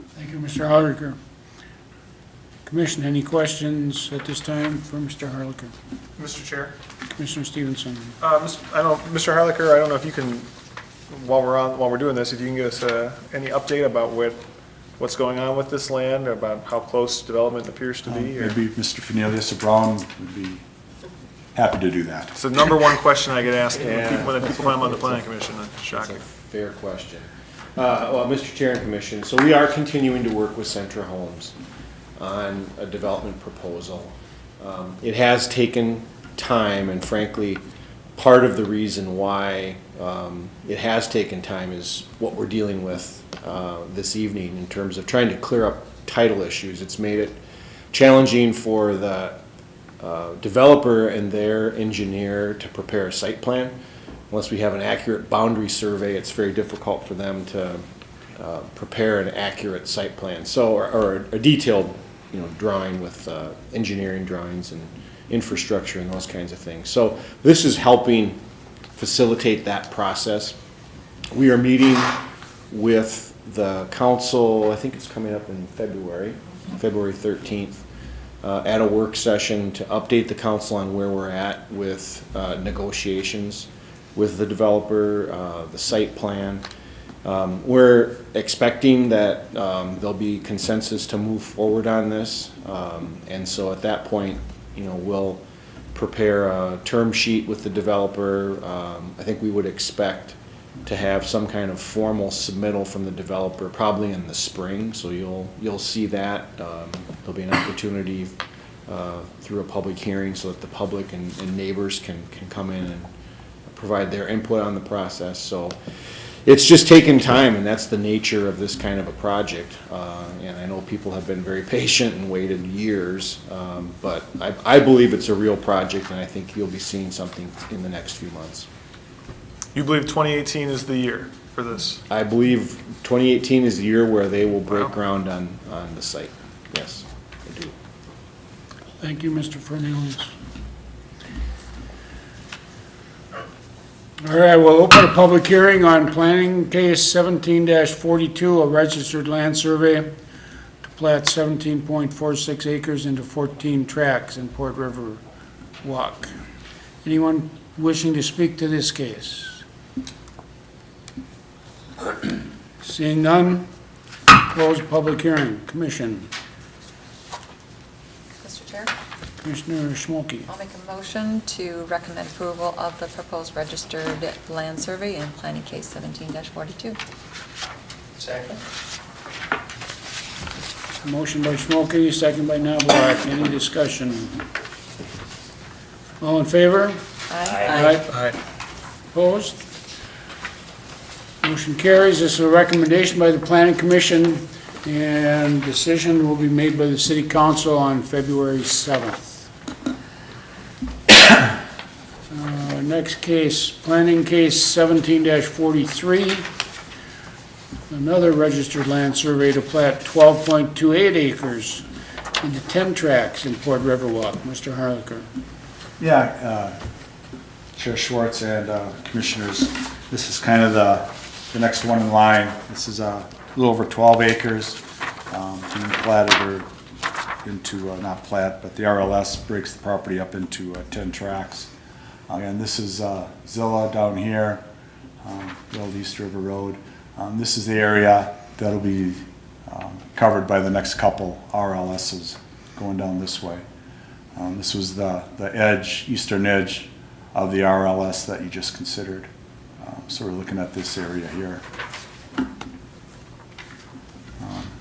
Thank you, Mr. Harlicker. Commission, any questions at this time for Mr. Harlicker?
Mr. Chair.
Commissioner Stevenson.
Mr. Harlicker, I don't know if you can, while we're doing this, if you can give us any update about what's going on with this land, about how close development appears to be?
Maybe Mr. Cornelius or Brown would be happy to do that.
It's the number one question I get asked
Yeah.
when people come on the planning commission. It's shocking.
That's a fair question. Well, Mr. Chair and Commission, so we are continuing to work with Centra Homes on a development proposal. It has taken time, and frankly, part of the reason why it has taken time is what we're dealing with this evening in terms of trying to clear up title issues. It's made it challenging for the developer and their engineer to prepare a site plan unless we have an accurate boundary survey, it's very difficult for them to prepare an accurate site plan. So, or a detailed, drawing with engineering drawings and infrastructure and those kinds of things. So this is helping facilitate that process. We are meeting with the council, I think it's coming up in February 13th, at a work session to update the council on where we're at with negotiations with the developer, the site plan. We're expecting that there'll be consensus to move forward on this. And so at that point, we'll prepare a term sheet with the developer. I think we would expect to have some kind of formal submittal from the developer probably in the spring. So you'll see that. There'll be an opportunity through a public hearing so that the public and neighbors can come in and provide their input on the process. So it's just taken time, and that's the nature of this kind of a project. And I know people have been very patient and waited years, but I believe it's a real project, and I think you'll be seeing something in the next few months.
You believe 2018 is the year for this?
I believe 2018 is the year where they will break ground on the site. Yes, I do.
Thank you, Mr. Fernandez. All right, we'll open a public hearing on planning case 17-42, a registered land survey to plat 17.46 acres into 14 tracts in Port River Walk. Anyone wishing to speak to this case? Seeing none, close public hearing. Commission.
Mr. Chair,
Commissioner Schmolke.
I'll make a motion to recommend approval of the proposed registered land survey in planning case 17-42.
Second?
Motion by Schmolke, second by Knobloch. Any discussion? All in favor?
Aye.
Opposed? Motion carries. This is a recommendation by the Planning Commission, and decision will be made by the City Council on February 7th. Next case, planning case 17-43, another registered land survey to plat 12.28 acres into 10 tracts in Port Riverwalk. Mr. Harlicker.
Yeah, Chair Schwartz and Commissioners, this is kind of the next one in line. This is a little over 12 acres being platted or into, not plat, but the RLS breaks the property up into 10 tracts. And this is Zilla down here, the old East River Road. This is the area that'll be covered by the next couple RLSs going down this way. This was the edge, eastern edge of the RLS that you just considered. So we're looking at this area here.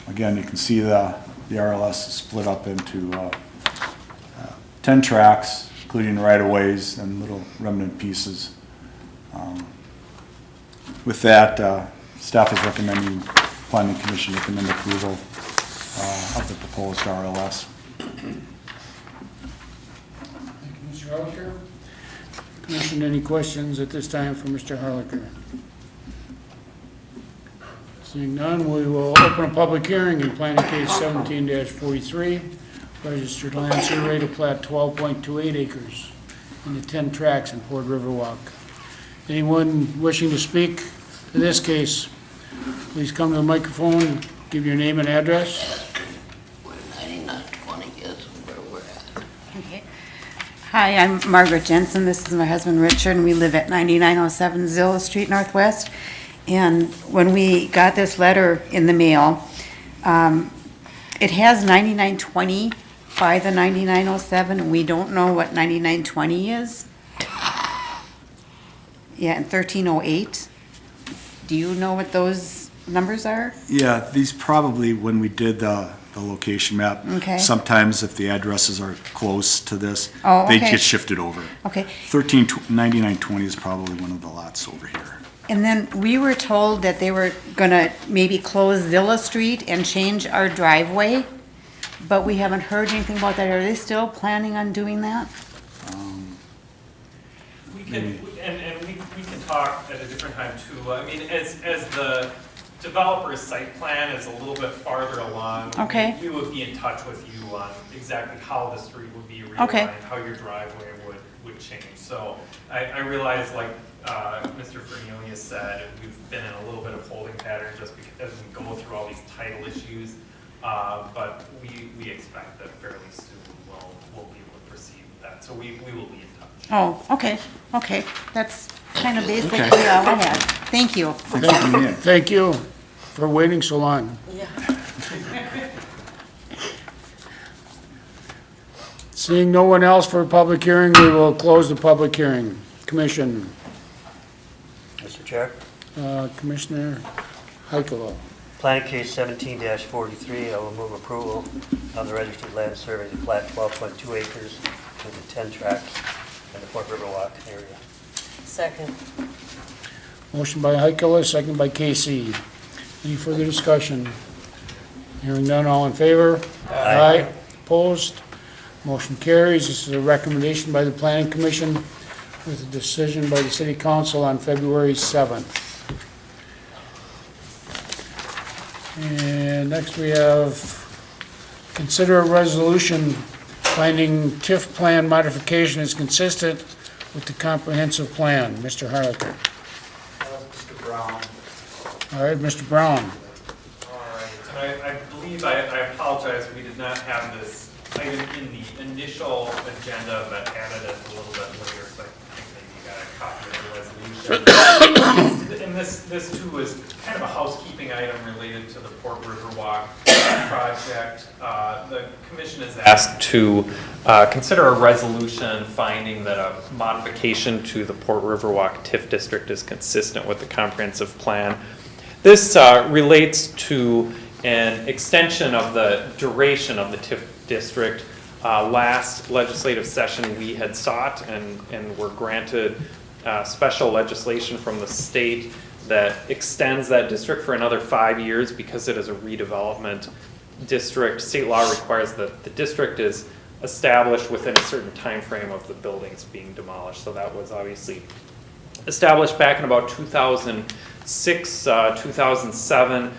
Again, you can see the RLS is split up into 10 tracts, including right-of-ways and little remnant pieces. With that, staff is recommending, Planning Commission recommend approval of the proposed RLS.
Thank you, Mr. Harlicker. Commission, any questions at this time for Mr. Harlicker? Seeing none, we will open a public hearing in planning case 17-43, registered land survey to plat 12.28 acres into 10 tracts in Port Riverwalk. Anyone wishing to speak to this case, please come to the microphone, give your name and address.
Okay. Hi, I'm Margaret Jensen. This is my husband Richard, and we live at 9907 Zilla Street Northwest. And when we got this letter in the mail, it has 9920 by the 9907, and we don't know what 9920 is. Yeah, and 1308. Do you know what those numbers are?
Yeah, these probably, when we did the location map,
Okay.
sometimes if the addresses are close to this,
Oh,
they
okay.
get shifted over.
Okay.
9920 is probably one of the lots over here.
And then we were told that they were gonna maybe close Zilla Street and change our driveway, but we haven't heard anything about that. Are they still planning on doing that?
We can, and we can
talk at a different time too. I mean, as the developer's site plan is a little bit farther along.
Okay.
We would be in touch with you on exactly how the street would be realigned,
Okay.
how your driveway would change. So I realize, like Mr. Fernilia said, we've been in a little bit of holding pattern just because we go through all these title issues. But we expect that fairly soon we'll be able to proceed with that. So we will be in touch.
Oh, okay. That's kind of basically
Okay.
all I had. Thank you.
Thank you for waiting so long.
Yeah.
Seeing no one else for a public hearing, we will close the public hearing. Commission,
Mr. Chair,
Commissioner Heikelo.
planning case 17-43, I will move approval of the registered land survey to plat 12.2 acres with the 10 tracts in the Fort Riverwalk area.
Second.
Motion by Heikelo, second by Casey. Any further discussion? Hearing none, all in favor? Aye. Opposed? Motion carries. This is a recommendation by the Planning Commission with a decision by the City Council on February 7th. And next we have consider a resolution finding TIF plan modification is consistent with the comprehensive plan. Mr. Harlicker.
Mr. Brown.
All right, Mr. Brown.
All right, and I believe, I apologize, we did not have this item in the initial agenda, but added it a little bit later, so I think that you got a copy of the resolution. And this too is kind of a housekeeping item related to the Port Riverwalk project. The commission is asked to consider a resolution finding that a modification to the Port Riverwalk TIF district is consistent with the comprehensive plan. This relates to an extension of the duration of the TIF district. Last legislative session, we had sought and were granted special legislation from the state that extends that district for another 5 years because it is a redevelopment district. State law requires that the district is established within a certain time frame of the buildings being demolished. So that was obviously established back in about 2006, 2007.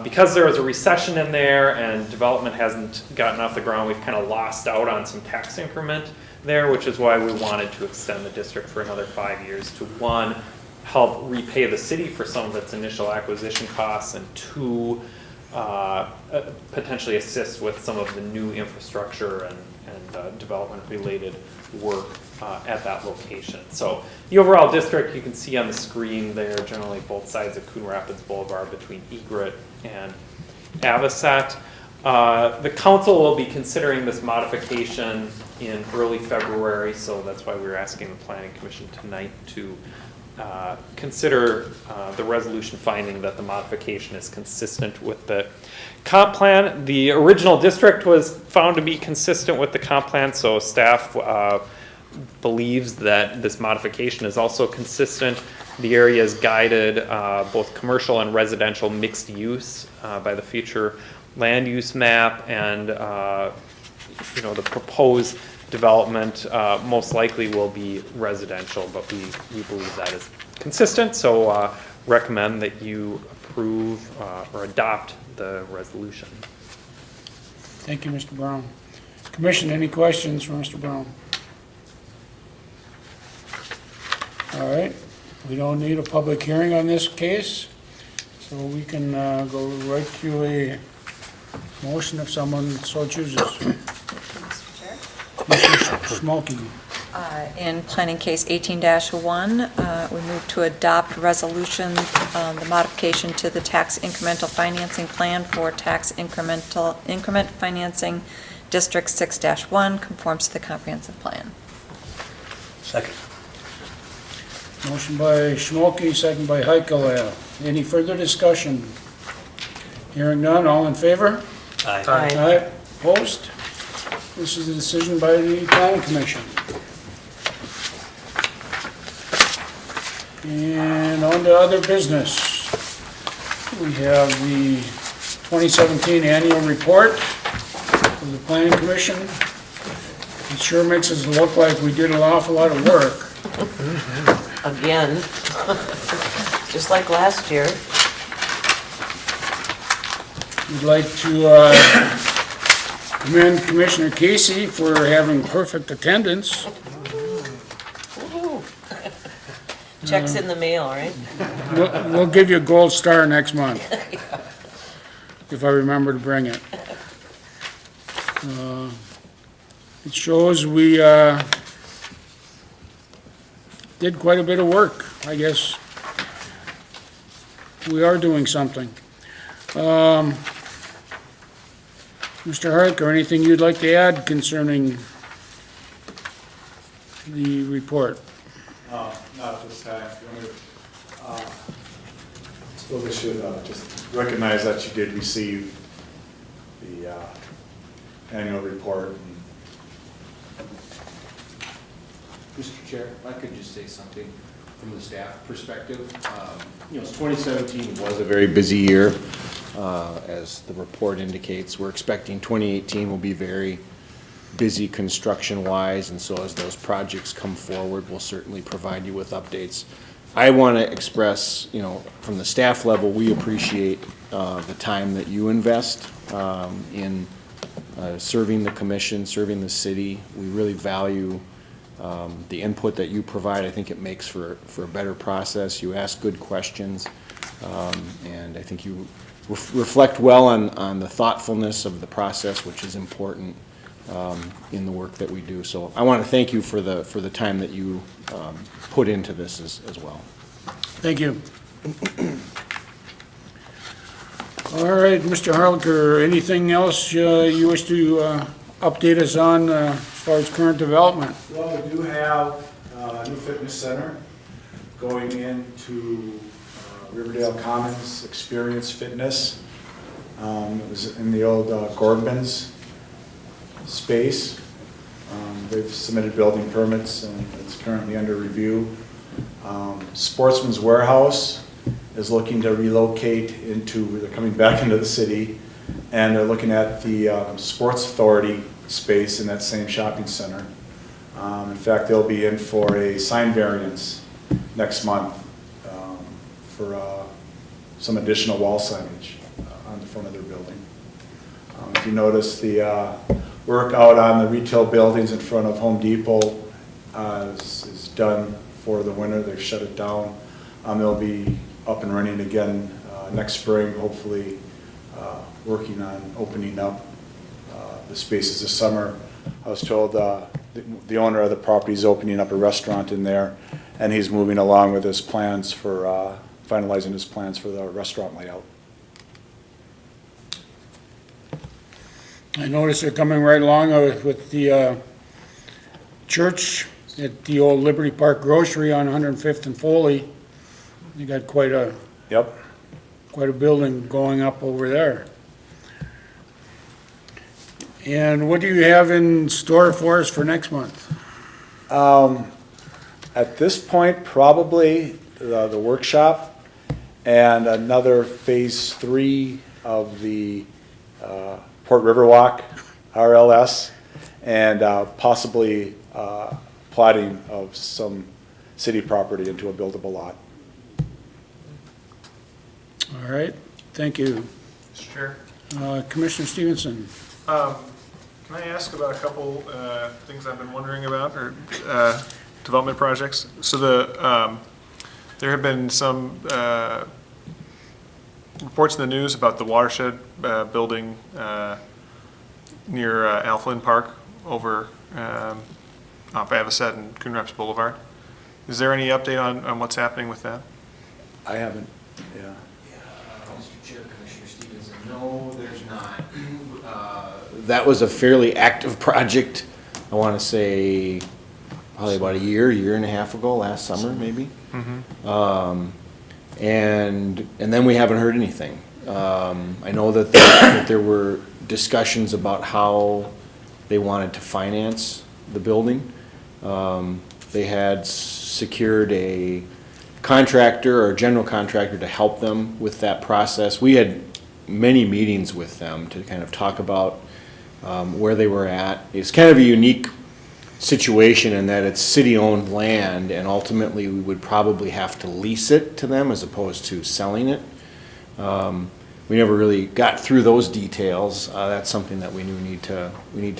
Because there was a recession in there and development hasn't gotten off the ground, we've kind of lost out on some tax increment there, which is why we wanted to extend the district for another 5 years to, one, help repay the city for some of its initial acquisition costs, and two, potentially assist with some of the new infrastructure and development related work at that location. So the overall district you can see on the screen there, generally both sides of Coon Rapids Boulevard between Egret and Avocet. The council will be considering this modification in early February, so that's why we're asking the Planning Commission tonight to consider the resolution finding that the modification is consistent with the comp plan. The original district was found to be consistent with the comp plan, so staff believes that this modification is also consistent. The area is guided both commercial and residential mixed use by the future land use map, and the proposed development most likely will be residential, but we believe that is consistent, so recommend that you approve or adopt the resolution.
Thank you, Mr. Brown. Commission, any questions for Mr. Brown? All right, we don't need a public hearing on this case, so we can go right to a motion if someone so chooses.
Mr. Chair?
Commissioner Schmolke.
In planning case 18-1, we move to adopt resolution, the modification to the tax incremental financing plan for tax increment financing District 6-1 conforms to the comprehensive plan.
Second.
Motion by Schmolke, second by Heikelo. Any further discussion? Hearing none, all in favor?
Aye.
Aye. Opposed? This is a decision by the Planning Commission. And on to other business. We have the 2017 annual report from the Planning Commission. It sure makes us look like we did an awful lot of work.
again, just like last year.
We'd like to commend Commissioner Casey for having perfect attendance.
Woo-hoo. Checks in the mail, right?
We'll give you a gold star next month, if I remember to bring it. It shows we did quite a bit of work, I guess. We are doing something. Mr. Harlicker, anything you'd like to add concerning the report?
Not at this time. Suppose I should just recognize that you did receive the annual report.
Mr. Chair, if I could just say something from the staff perspective. 2017 was a very busy year, as the report indicates. We're expecting 2018 will be very busy construction-wise, and so as those projects come forward, we'll certainly provide you with updates. I want to express, from the staff level, we appreciate the time that you invest in serving the commission, serving the city. We really value the input that you provide. I think it makes for a better process. You ask good questions, and I think you reflect well on the thoughtfulness of the process, which is important in the work that we do. So I want to thank you for the time that you put into this as well.
Thank you. All right, Mr. Harlicker, anything else you wish to update us on as far as current development?
Well, we do have a new fitness center going into Riverdale Commons Experience Fitness. It was in the old Gordman's space. They've submitted building permits and it's currently under review. Sportsman's Warehouse is looking to relocate they're coming back into the city, and they're looking at the Sports Authority space in that same shopping center. In fact, they'll be in for a sign variance next month for some additional wall signage on the front of their building. If you notice, the work out on the retail buildings in front of Home Depot is done for the winter. They've shut it down. They'll be up and running again next spring, hopefully working on opening up the spaces this summer. I was told the owner of the property is opening up a restaurant in there, and he's moving along with his plans for finalizing his plans for the restaurant layout.
I noticed they're coming right along with the church at the old Liberty Park Grocery on 105th and Foley. You got quite a building going up over there. And what do you have in store for us for next month?
At this point, probably the workshop and another phase 3 of the Port Riverwalk RLS, and possibly plotting of some city property into a buildable lot.
All right, thank you.
Sure.
Commissioner Stevenson.
Can I ask about a couple things I've been wondering about, or development projects? So there have been some reports in the news about the watershed building near Alphalin Park over off Avocet and Coon Rapids Boulevard. Is there any update on what's happening with that?
I haven't, yeah.
Mr. Chair, Commissioner Stevenson, no, there's not. That was a fairly active project, I want to say, probably about a year and a half ago, last summer, maybe. Mm-hmm. And then we haven't heard anything. I know that there were discussions about how they wanted to finance the building. They had secured a contractor or a general contractor to help them with that process. We had many meetings with them to kind of talk about where they were at. It's kind of a unique situation in that it's city-owned land, and ultimately we would probably have to lease it to them as opposed to selling it. We never really got through those details. That's something that we need to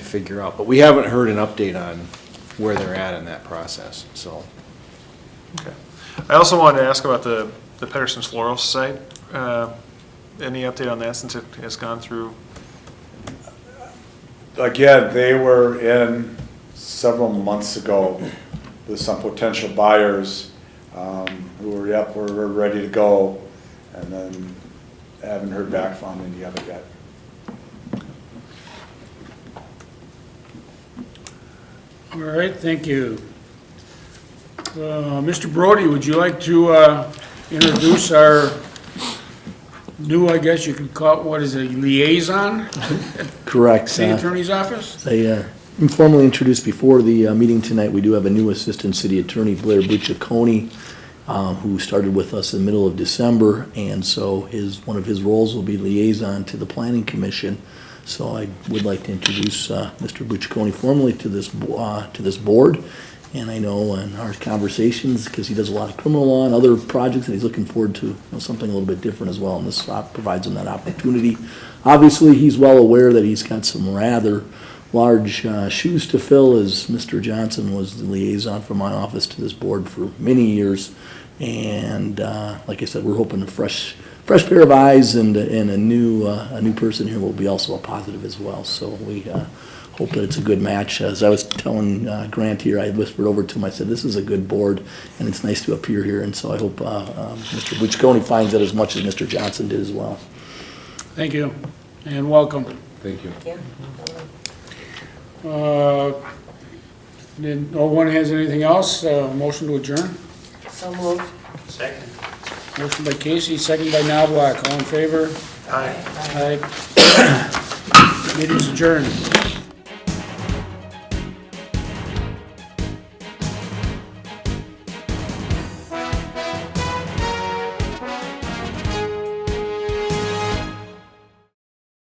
figure out. But we haven't heard an update on where they're at in that process, so.
Okay. I also wanted to ask about the Pedersen's Floral site. Any update on that since it has gone through?
Again, they were in several months ago with some potential buyers who were, we're ready to go, and then haven't heard back from any of it yet.
All right, thank you. Mr. Brody, would you like to introduce our new, I guess you could call it, what is it, liaison?
Correct.
City Attorney's Office?
I informally introduced before the meeting tonight, we do have a new Assistant City Attorney, Blair Bucciaconi, who started with us in the middle of December, and so one of his roles will be liaison to the Planning Commission. So I would like to introduce Mr. Bucciaconi formally to this board. And I know in our conversations, because he does a lot of criminal law and other projects, and he's looking forward to something a little bit different as well, and this provides him that opportunity. Obviously, he's well aware that he's got some rather large shoes to fill, as Mr. Johnson was the liaison from my office to this board for many years. And like I said, we're hoping a fresh pair of eyes and a new person here will be also a positive as well. So we hope that it's a good match. As I was telling Grant here, I whispered over to him, I said, this is a good board, and it's nice to appear here, and so I hope Mr. Bucciaconi finds that as much as Mr. Johnson did as well.
Thank you, and welcome.
Thank you.
No one has anything else? Motion to adjourn?
So moved.
Second.
Motion by Casey, second by Knobloch. All in favor?
Aye.
Aye. Meeting's adjourned.